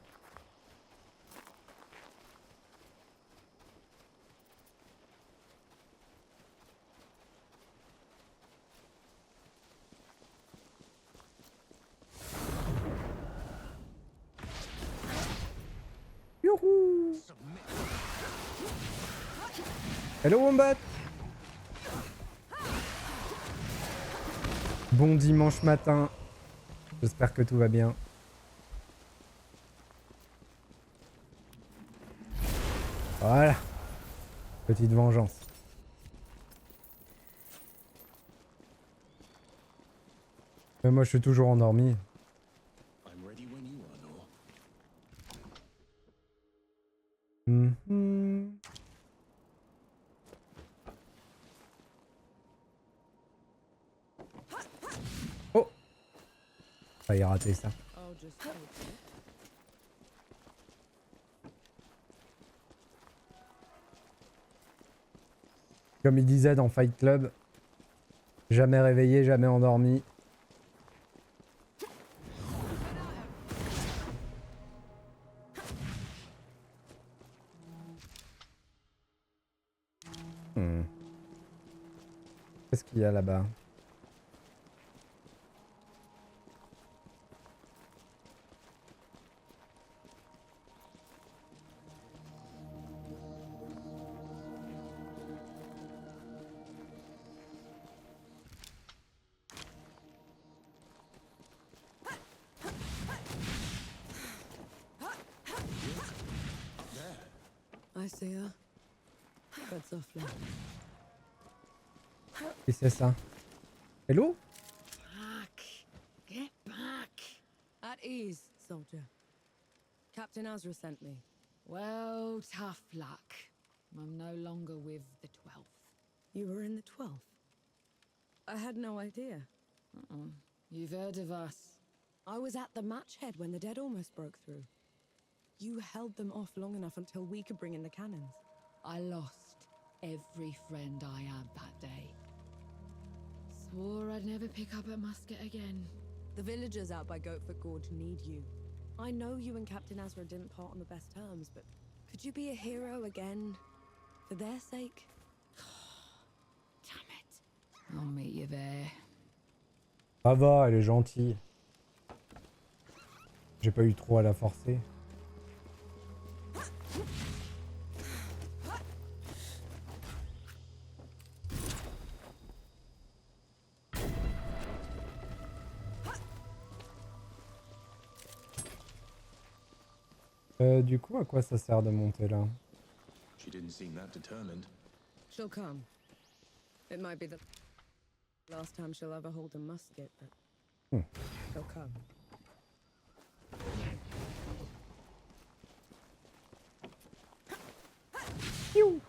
Youhou! Hello Wombat. Bon dimanche matin. J'espère que tout va bien. Voilà. Petite vengeance. Mais moi je suis toujours endormi. I'm ready when you are, Nor. Mhm. Oh. Failli rater ça. I'll just hope it. Comme il disait dans Fight Club, jamais réveillé, jamais endormi. Qu'est-ce qu'il y a là-bas? I see her. Tread softly. Qui c'est ça? Hello? Back! Get back! At ease, soldier. Captain Azra sent me. Well, tough luck. I'm no longer with the 12th. You were in the 12th? I had no idea. You've heard of us. I was at the match head when the dead almost broke through. You held them off long enough until we could bring in the cannons. I lost every friend I had that day. Swore I'd never pick up a musket again. The villagers out by Goatfoot Gorge need you. I know you and Captain Azra didn't part on the best terms, but could you be a hero again? For their sake? Damn it. I'll meet you there. Ça va, elle est gentille. J'ai pas eu trop à la forcer. Du coup, à quoi ça sert de monter là? She didn't seem that determined. She'll come. It might be the last time she'll ever hold a musket, but she'll come. Phew.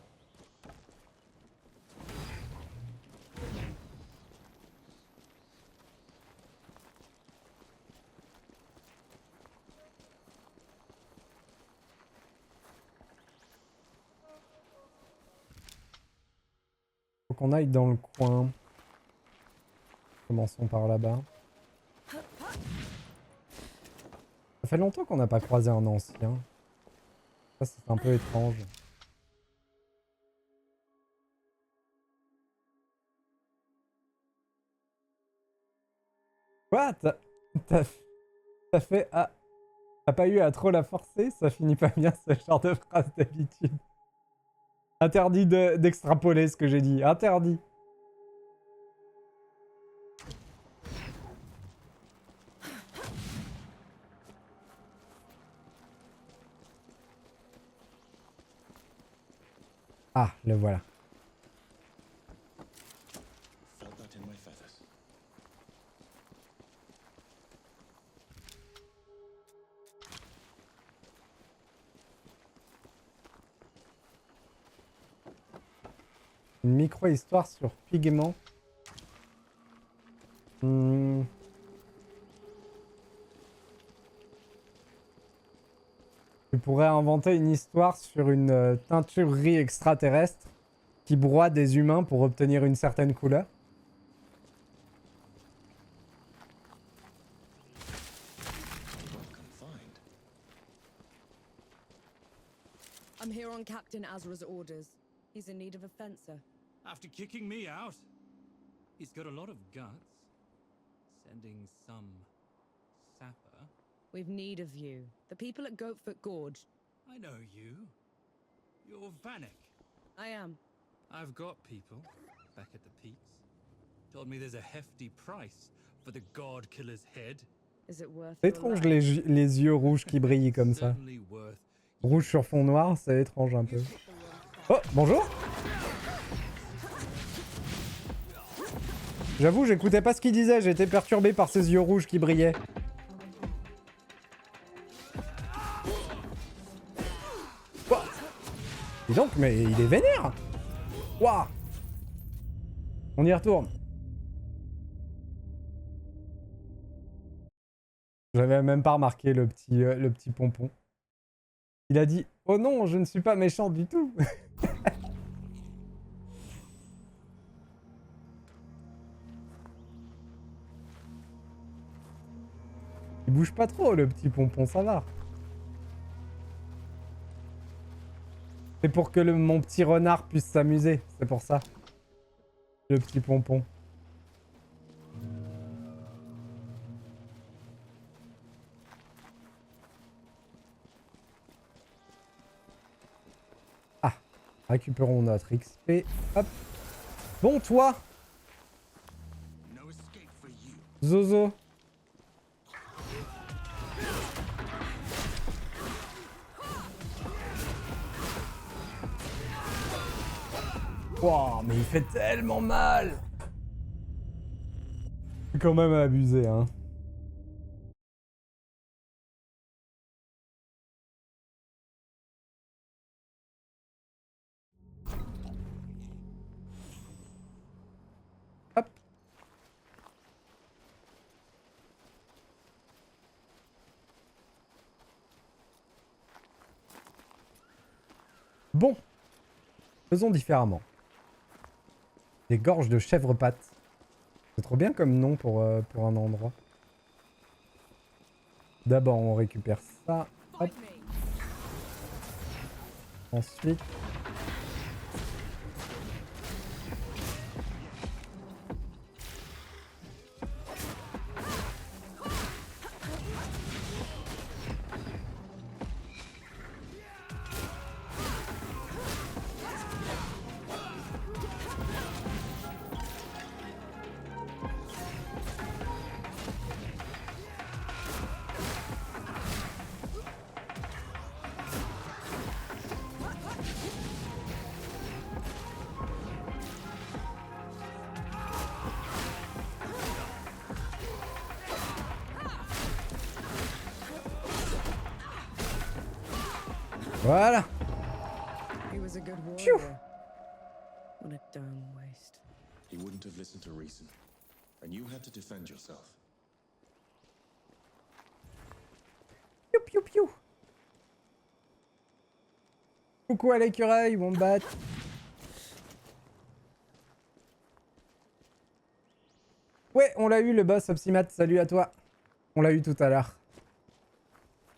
Faut qu'on aille dans le coin. Commençons par là-bas. Ça fait longtemps qu'on n'a pas croisé un ancien. Ça, c'est un peu étrange. Quoi? T'as fait... Ah, t'as pas eu à trop la forcer? Ça finit pas bien ce genre de phrase d'habitude. Interdit d'extrapoler ce que j'ai dit. Interdit. Ah, le voilà. Felt that in my feathers. Une micro-histoire sur Pigment. Tu pourrais inventer une histoire sur une teinturerie extraterrestre qui broie des humains pour obtenir une certaine couleur. I'm here on Captain Azra's orders. He's in need of a fencer. After kicking me out? He's got a lot of guts. Sending some sapper. We've need of you. The people at Goatfoot Gorge. I know you. You're Vanek. I am. I've got people back at the peaks. Told me there's a hefty price for the god killer's head. Is it worth C'est your étrange life? les yeux rouges qui brillent comme ça. Certainly worth. Rouge sur fond noir, c'est étrange un peu. Oh, bonjour. J'avoue, j'écoutais pas ce qu'il disait, j'étais perturbé par ses yeux rouges qui brillaient. Oh. Dis donc, mais il est vénère. Waouh. On y retourne. J'avais même pas remarqué le petit pompon. Il a dit « Oh non, je ne suis pas méchant du tout !» Il bouge pas trop, le petit pompon, ça va. C'est pour que mon petit renard puisse s'amuser, c'est pour ça. Le petit pompon. Ah, récupérons notre XP. Hop. Bon, toi. Zozo. Wow, mais il fait tellement mal. C'est quand même abusé, hein. Hop. Bon. Faisons différemment. Des gorges de chèvre-patte. C'est trop bien comme nom pour un endroit. D'abord, on récupère ça. Hop. Ensuite... Voilà. He was a good Phew. warrior. What a dumb waste. He wouldn't have listened to reason, and you had to defend yourself. Piou piou piou. Coucou à l'écureuil, Wombat. Ouais, on l'a eu le boss Opsimat, salut à toi. On l'a eu tout à l'heure.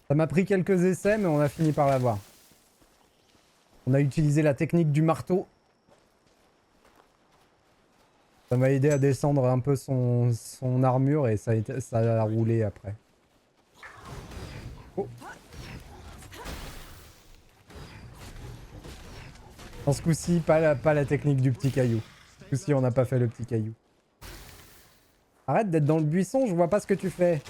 Ça m'a pris quelques essais, mais on a fini par l'avoir. On a utilisé la technique du marteau. Ça m'a aidé à descendre un peu son armure et ça a roulé après. Oh. Dans ce coup-ci, pas la technique du petit caillou. Ce coup-ci, on n'a pas fait le petit caillou. Arrête d'être dans le buisson, je vois pas ce que tu fais.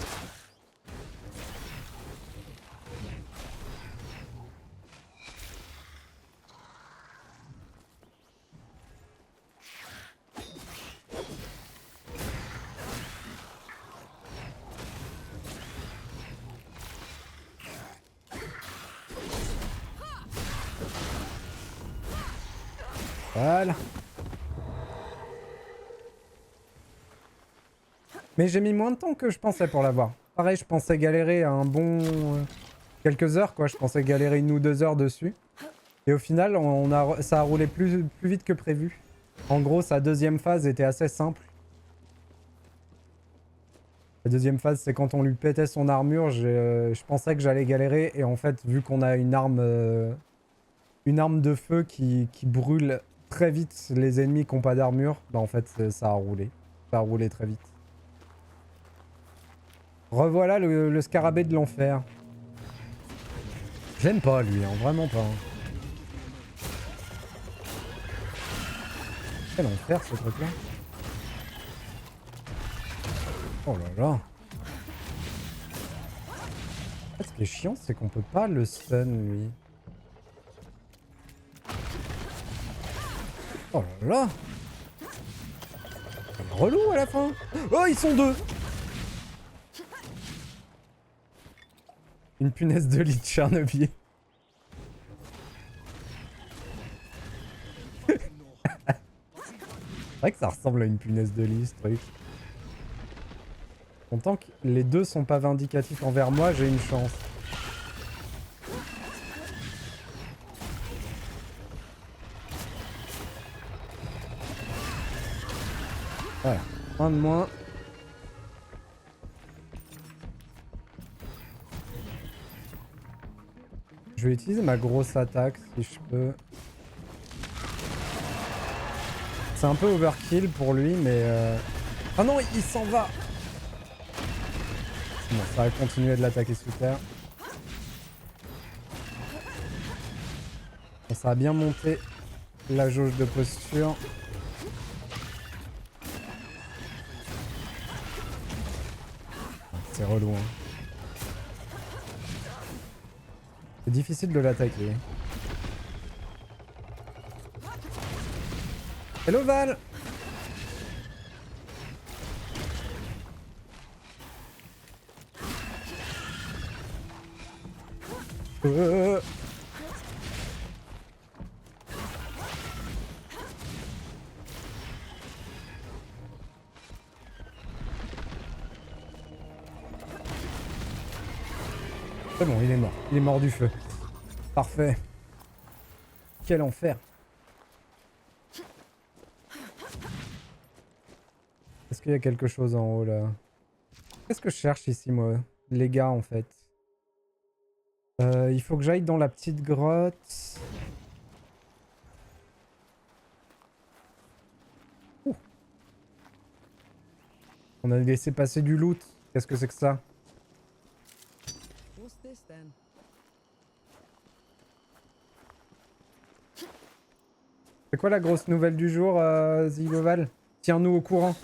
Voilà. Mais j'ai mis moins de temps que je pensais pour l'avoir. Pareil, je pensais galérer un bon... quelques heures, quoi. Je pensais galérer 1 ou 2 heures dessus. Et au final, ça a roulé plus vite que prévu. En gros, sa deuxième phase était assez simple. La deuxième phase, c'est quand on lui pétait son armure. Je pensais que j'allais galérer. Et en fait, vu qu'on a une arme de feu qui brûle très vite les ennemis qui n'ont pas d'armure, bah en fait, ça a roulé. Ça a roulé très vite. Revoilà le scarabée de l'enfer. J'aime pas lui, hein, vraiment pas. Hein. Quel enfer ce truc là. Oh là là. En fait, ce qui est chiant c'est qu'on peut pas le stun lui. Oh là là. C'est relou à la fin. Oh ils sont deux. Une punaise de lit de Tchernobyl. C'est vrai que ça ressemble à une punaise de lit ce truc. Tant que les deux sont pas vindicatifs envers moi, j'ai une chance. Voilà, un de moins. Je vais utiliser ma grosse attaque si je peux. C'est un peu overkill pour lui, mais... Ah non, il s'en va. Bon, ça va continuer de l'attaquer sous terre. Bon, ça a bien monté la jauge de posture. C'est relou, hein. C'est difficile de l'attaquer. Hello Val! C'est bon, il est mort. Il est mort du feu. Parfait. Quel enfer. Est-ce qu'il y a quelque chose en haut là? Qu'est-ce que je cherche ici moi? Les gars en fait. Il faut que j'aille dans la petite grotte. Ouh. On a laissé passer du loot. Qu'est-ce que c'est que ça? What's this then? C'est quoi la grosse nouvelle du jour, Zigoval? Tiens-nous au courant.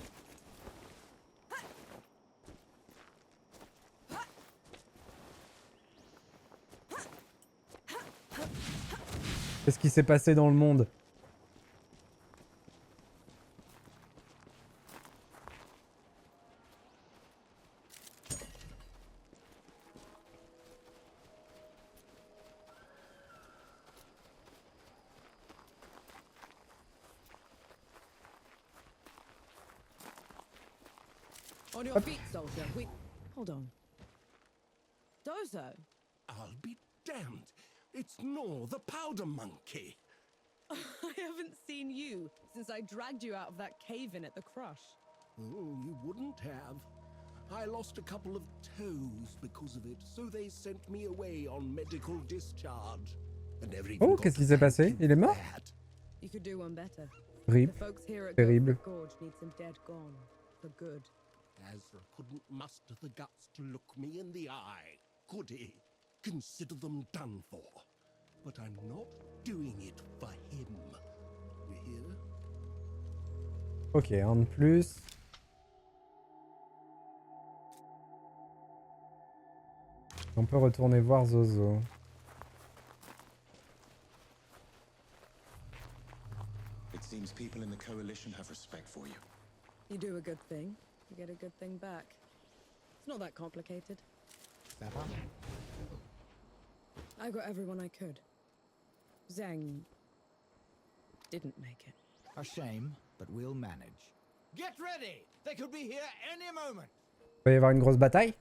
Qu'est-ce qui s'est passé dans le monde? On your feet, soldier. Hold on. Dozo? I'll be damned. It's Nor, the powder monkey. I haven't seen you since I dragged you out of that cave-in at the Crush. Oh, you wouldn't have. I lost a couple of toes because of it, so they sent me away on medical discharge. And Oh, qu'est-ce qui s'est passé? Il est mort? You could do one better. Rip. The folks here at Terrible. Gopher Gorge need some dead gone. For good. Ezra couldn't muster the guts to look me in the eye, could he? Consider them done for. But I'm not doing it for him. You hear? Ok, un de plus. On peut retourner voir Zozo. It seems people in the Coalition have respect for you. You do a good thing, you get a good thing back. It's not that complicated. I got everyone I could. Zhang didn't make it. A shame, but we'll manage. Get ready! They could be here any moment! Il va y avoir une grosse bataille?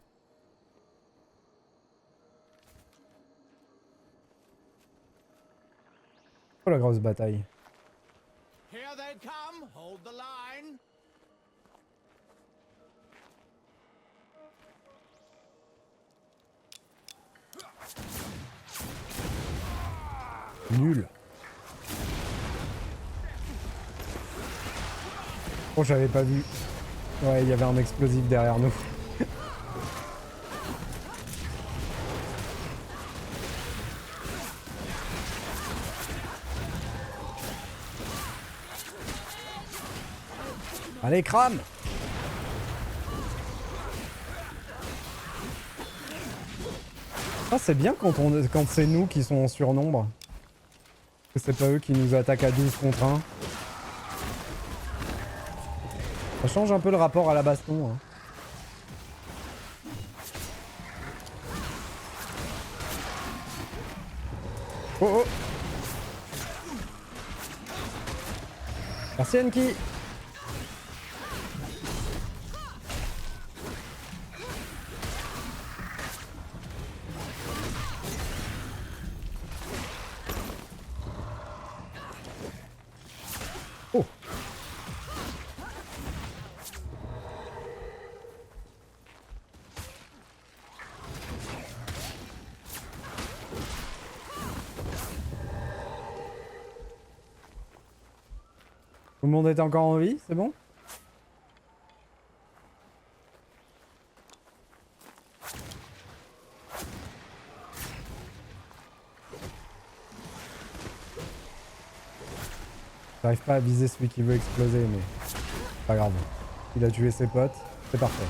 Oh la grosse bataille. Here they come! Hold the line! Nul. Oh, j'avais pas vu. Ouais, il y avait un explosif derrière nous. Allez, crame! Ah, c'est bien quand c'est nous qui sont en surnombre. Que c'est pas eux qui nous attaquent à 12 contre 1. Ça change un peu le rapport à la baston. Hein. Oh oh! Merci Enki! Oh! Tout le monde est encore en vie, c'est bon? J'arrive pas à viser celui qui veut exploser, mais pas grave. Il a tué ses potes, c'est parfait.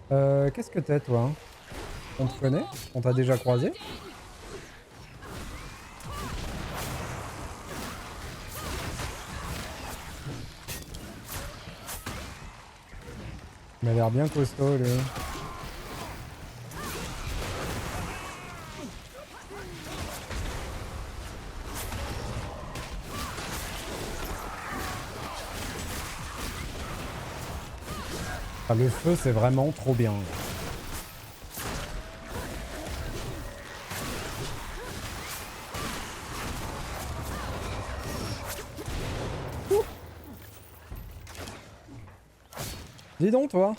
Qu'est-ce que t'es toi? On te connaît? On t'a déjà croisé? Il m'a l'air bien costaud lui. Ah, le feu c'est vraiment trop bien. Dis donc toi.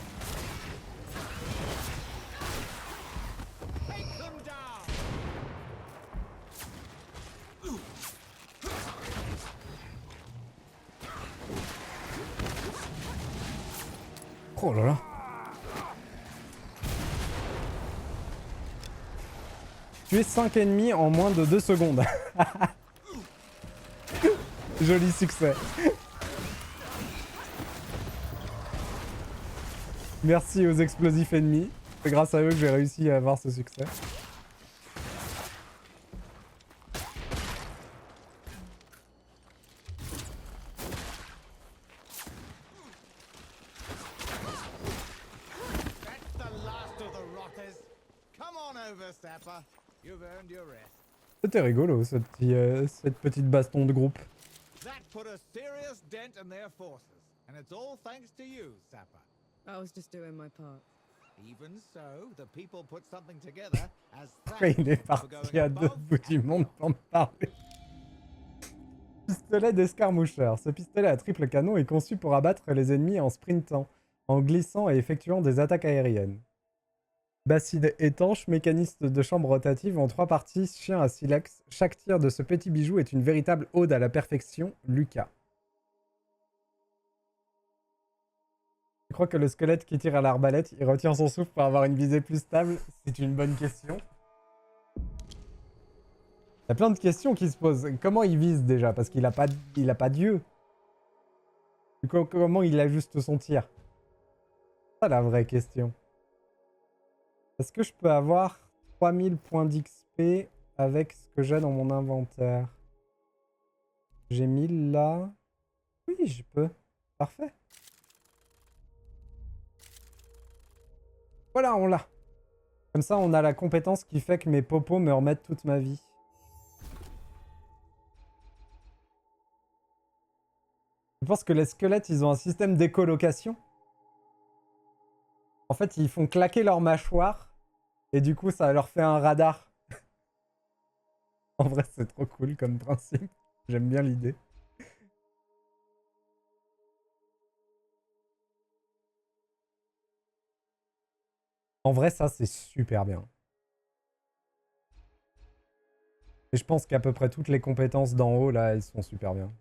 Oh là là. Tuer 5 ennemis en moins de 2 secondes. Joli succès. Merci aux explosifs ennemis. C'est grâce à eux que j'ai réussi à avoir ce succès. C'était rigolo cette petite baston de groupe. I was just doing my part. Even so, the people put something together as Après, il est parti à 2 bouts du monde pour me parler. Pistolet d'escarmoucheur. Ce pistolet à triple canon est conçu pour abattre les ennemis en sprintant, en glissant et effectuant des attaques aériennes. Bassine étanche, mécanisme de chambre rotative en 3 parties, chien à silex. Chaque tir de ce petit bijou est une véritable ode à la perfection. Lucas. Je crois que le squelette qui tire à l'arbalète, il retient son souffle pour avoir une visée plus stable. C'est une bonne question. Il y a plein de questions qui se posent. Comment il vise déjà? Parce qu'il a pas d'yeux. Comment il ajuste son tir? C'est ça la vraie question. Est-ce que je peux avoir 3000 points d'XP avec ce que j'ai dans mon inventaire? J'ai 1000 là. Oui, je peux. Parfait. Voilà, on l'a. Comme ça, on a la compétence qui fait que mes popos me remettent toute ma vie. Je pense que les squelettes, ils ont un système d'écolocation. En fait, ils font claquer leur mâchoire. Et du coup, ça leur fait un radar. En vrai, c'est trop cool comme principe. J'aime bien l'idée. En vrai, ça, c'est super bien. Et je pense qu'à peu près toutes les compétences d'en haut, là, elles sont super bien.